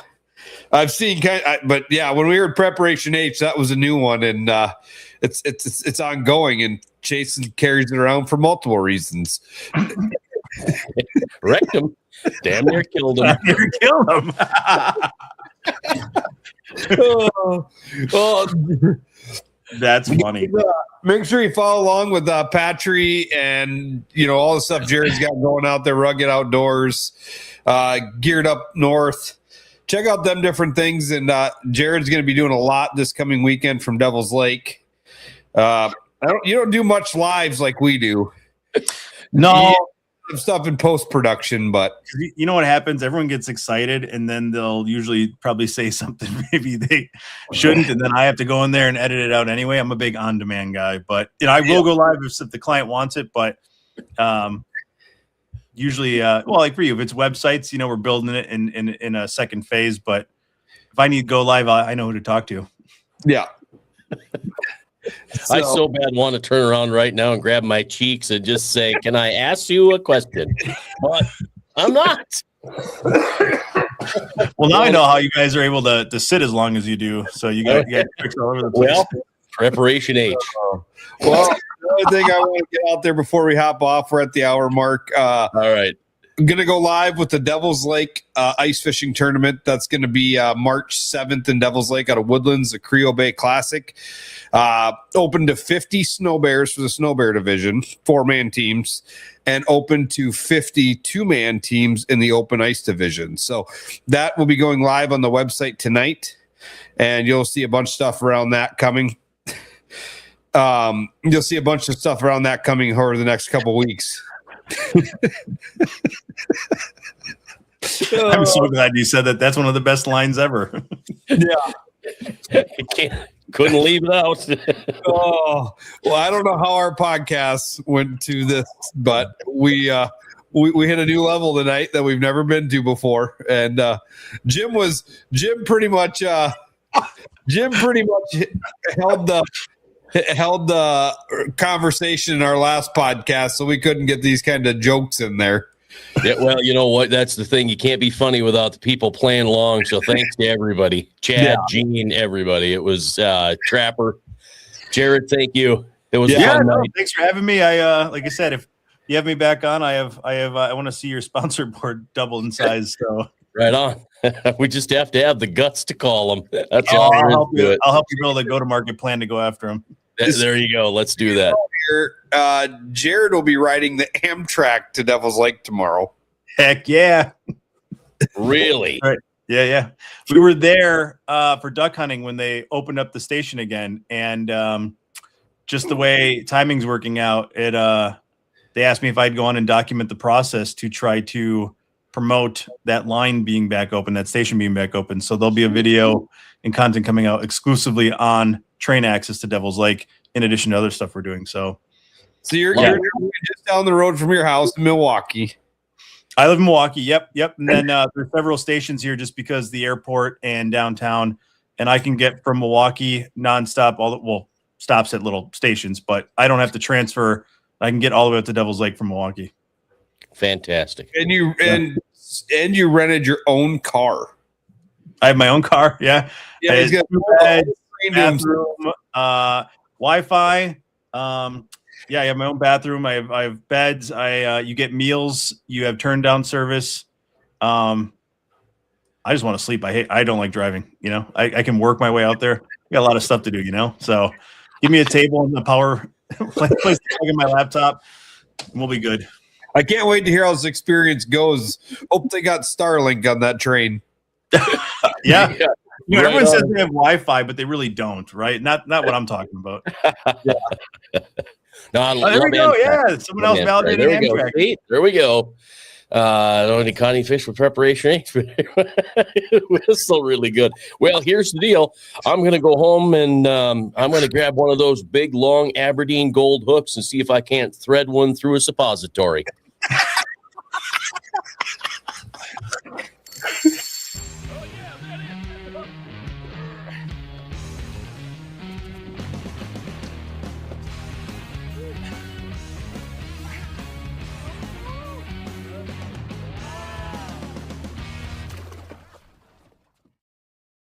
I've seen but yeah, when we heard Preparation H, that was a new one, and it's ongoing, and Jason carries it around for multiple reasons. Wrecked him. Damn near killed him. That's funny. Make sure you follow along with Petrie and all the stuff Jared's got going out there. Rugged Outdoors, Geared Up North. Check out them different things, and Jared's going to be doing a lot this coming weekend from Devil's Lake. You don't do much lives like we do. No. Stuff in post-production, but you know what happens? Everyone gets excited, and then they'll usually probably say something maybe they shouldn't, and then I have to go in there and edit it out anyway. I'm a big on-demand guy, but I will go live if the client wants it. But usually, like for you, if it's websites, we're building it in a second phase. But if I need to go live, I know who to talk to. Yeah. I so bad want to turn around right now and grab my cheeks and just say, can I ask you a question? But I'm not. Well, now I know how you guys are able to sit as long as you do. So you got tricks all over the place. Well, Preparation H. Well, the other thing I want to get out there before we hop off, we're at the hour mark. All right. I'm going to go live with the Devil's Lake ice fishing tournament. That's going to be March 7th in Devil's Lake out of Woodlands, the Creo Bay Classic. Open to 50 snow bears for the snow bear division, 4-man teams, and open to 50 2-man teams in the open ice division. So that will be going live on the website tonight, and you'll see a bunch of stuff around that coming. You'll see a bunch of stuff around that coming over the next couple weeks. I'm so glad you said that. That's one of the best lines ever. Yeah. Couldn't leave it out. Oh, well, I don't know how our podcast went to this, but we hit a new level tonight that we've never been to before. And Jim pretty much held the conversation in our last podcast, so we couldn't get these kind of jokes in there. Yeah, well, you know what? That's the thing. You can't be funny without the people playing along. So thanks to everybody. Chad, Gene, everybody. It was Trapper. Jared, thank you. It was a fun night. Thanks for having me. I like I said, if you have me back on, I want to see your sponsor board double in size. So right on. We just have to have the guts to call them. That's all. I'll help you build a go-to-market plan to go after them. There you go. Let's do that. Jared will be riding the Amtrak to Devil's Lake tomorrow. Heck yeah. Really? Right. Yeah. We were there for duck hunting when they opened up the station again. And just the way timing's working out, they asked me if I'd go on and document the process to try to promote that line being back open, that station being back open. So there'll be a video and content coming out exclusively on train access to Devil's Lake, in addition to other stuff we're doing. So you're just down the road from your house in Milwaukee. I live in Milwaukee. Yep. And then there's several stations here just because the airport and downtown, and I can get from Milwaukee nonstop. Stops at little stations, but I don't have to transfer. I can get all the way up to Devil's Lake from Milwaukee. Fantastic. And you rented your own car. I have my own car. Yeah. He's got bathroom, Wi-Fi. I have my own bathroom. I have beds. You get meals. You have turn down service. I just want to sleep. I don't like driving. I can work my way out there. I got a lot of stuff to do. So give me a table and the power place to plug in my laptop, and we'll be good. I can't wait to hear how this experience goes. Hope they got Starlink on that train. Yeah. Everyone says they have Wi-Fi, but they really don't, right? Not what I'm talking about. No, there we go. Yeah, someone else validated Amtrak. There we go. Only Connie Fish for preparation. It was so really good. Well, here's the deal. I'm going to go home and I'm going to grab one of those big, long Aberdeen gold hooks and see if I can't thread one through a suppository.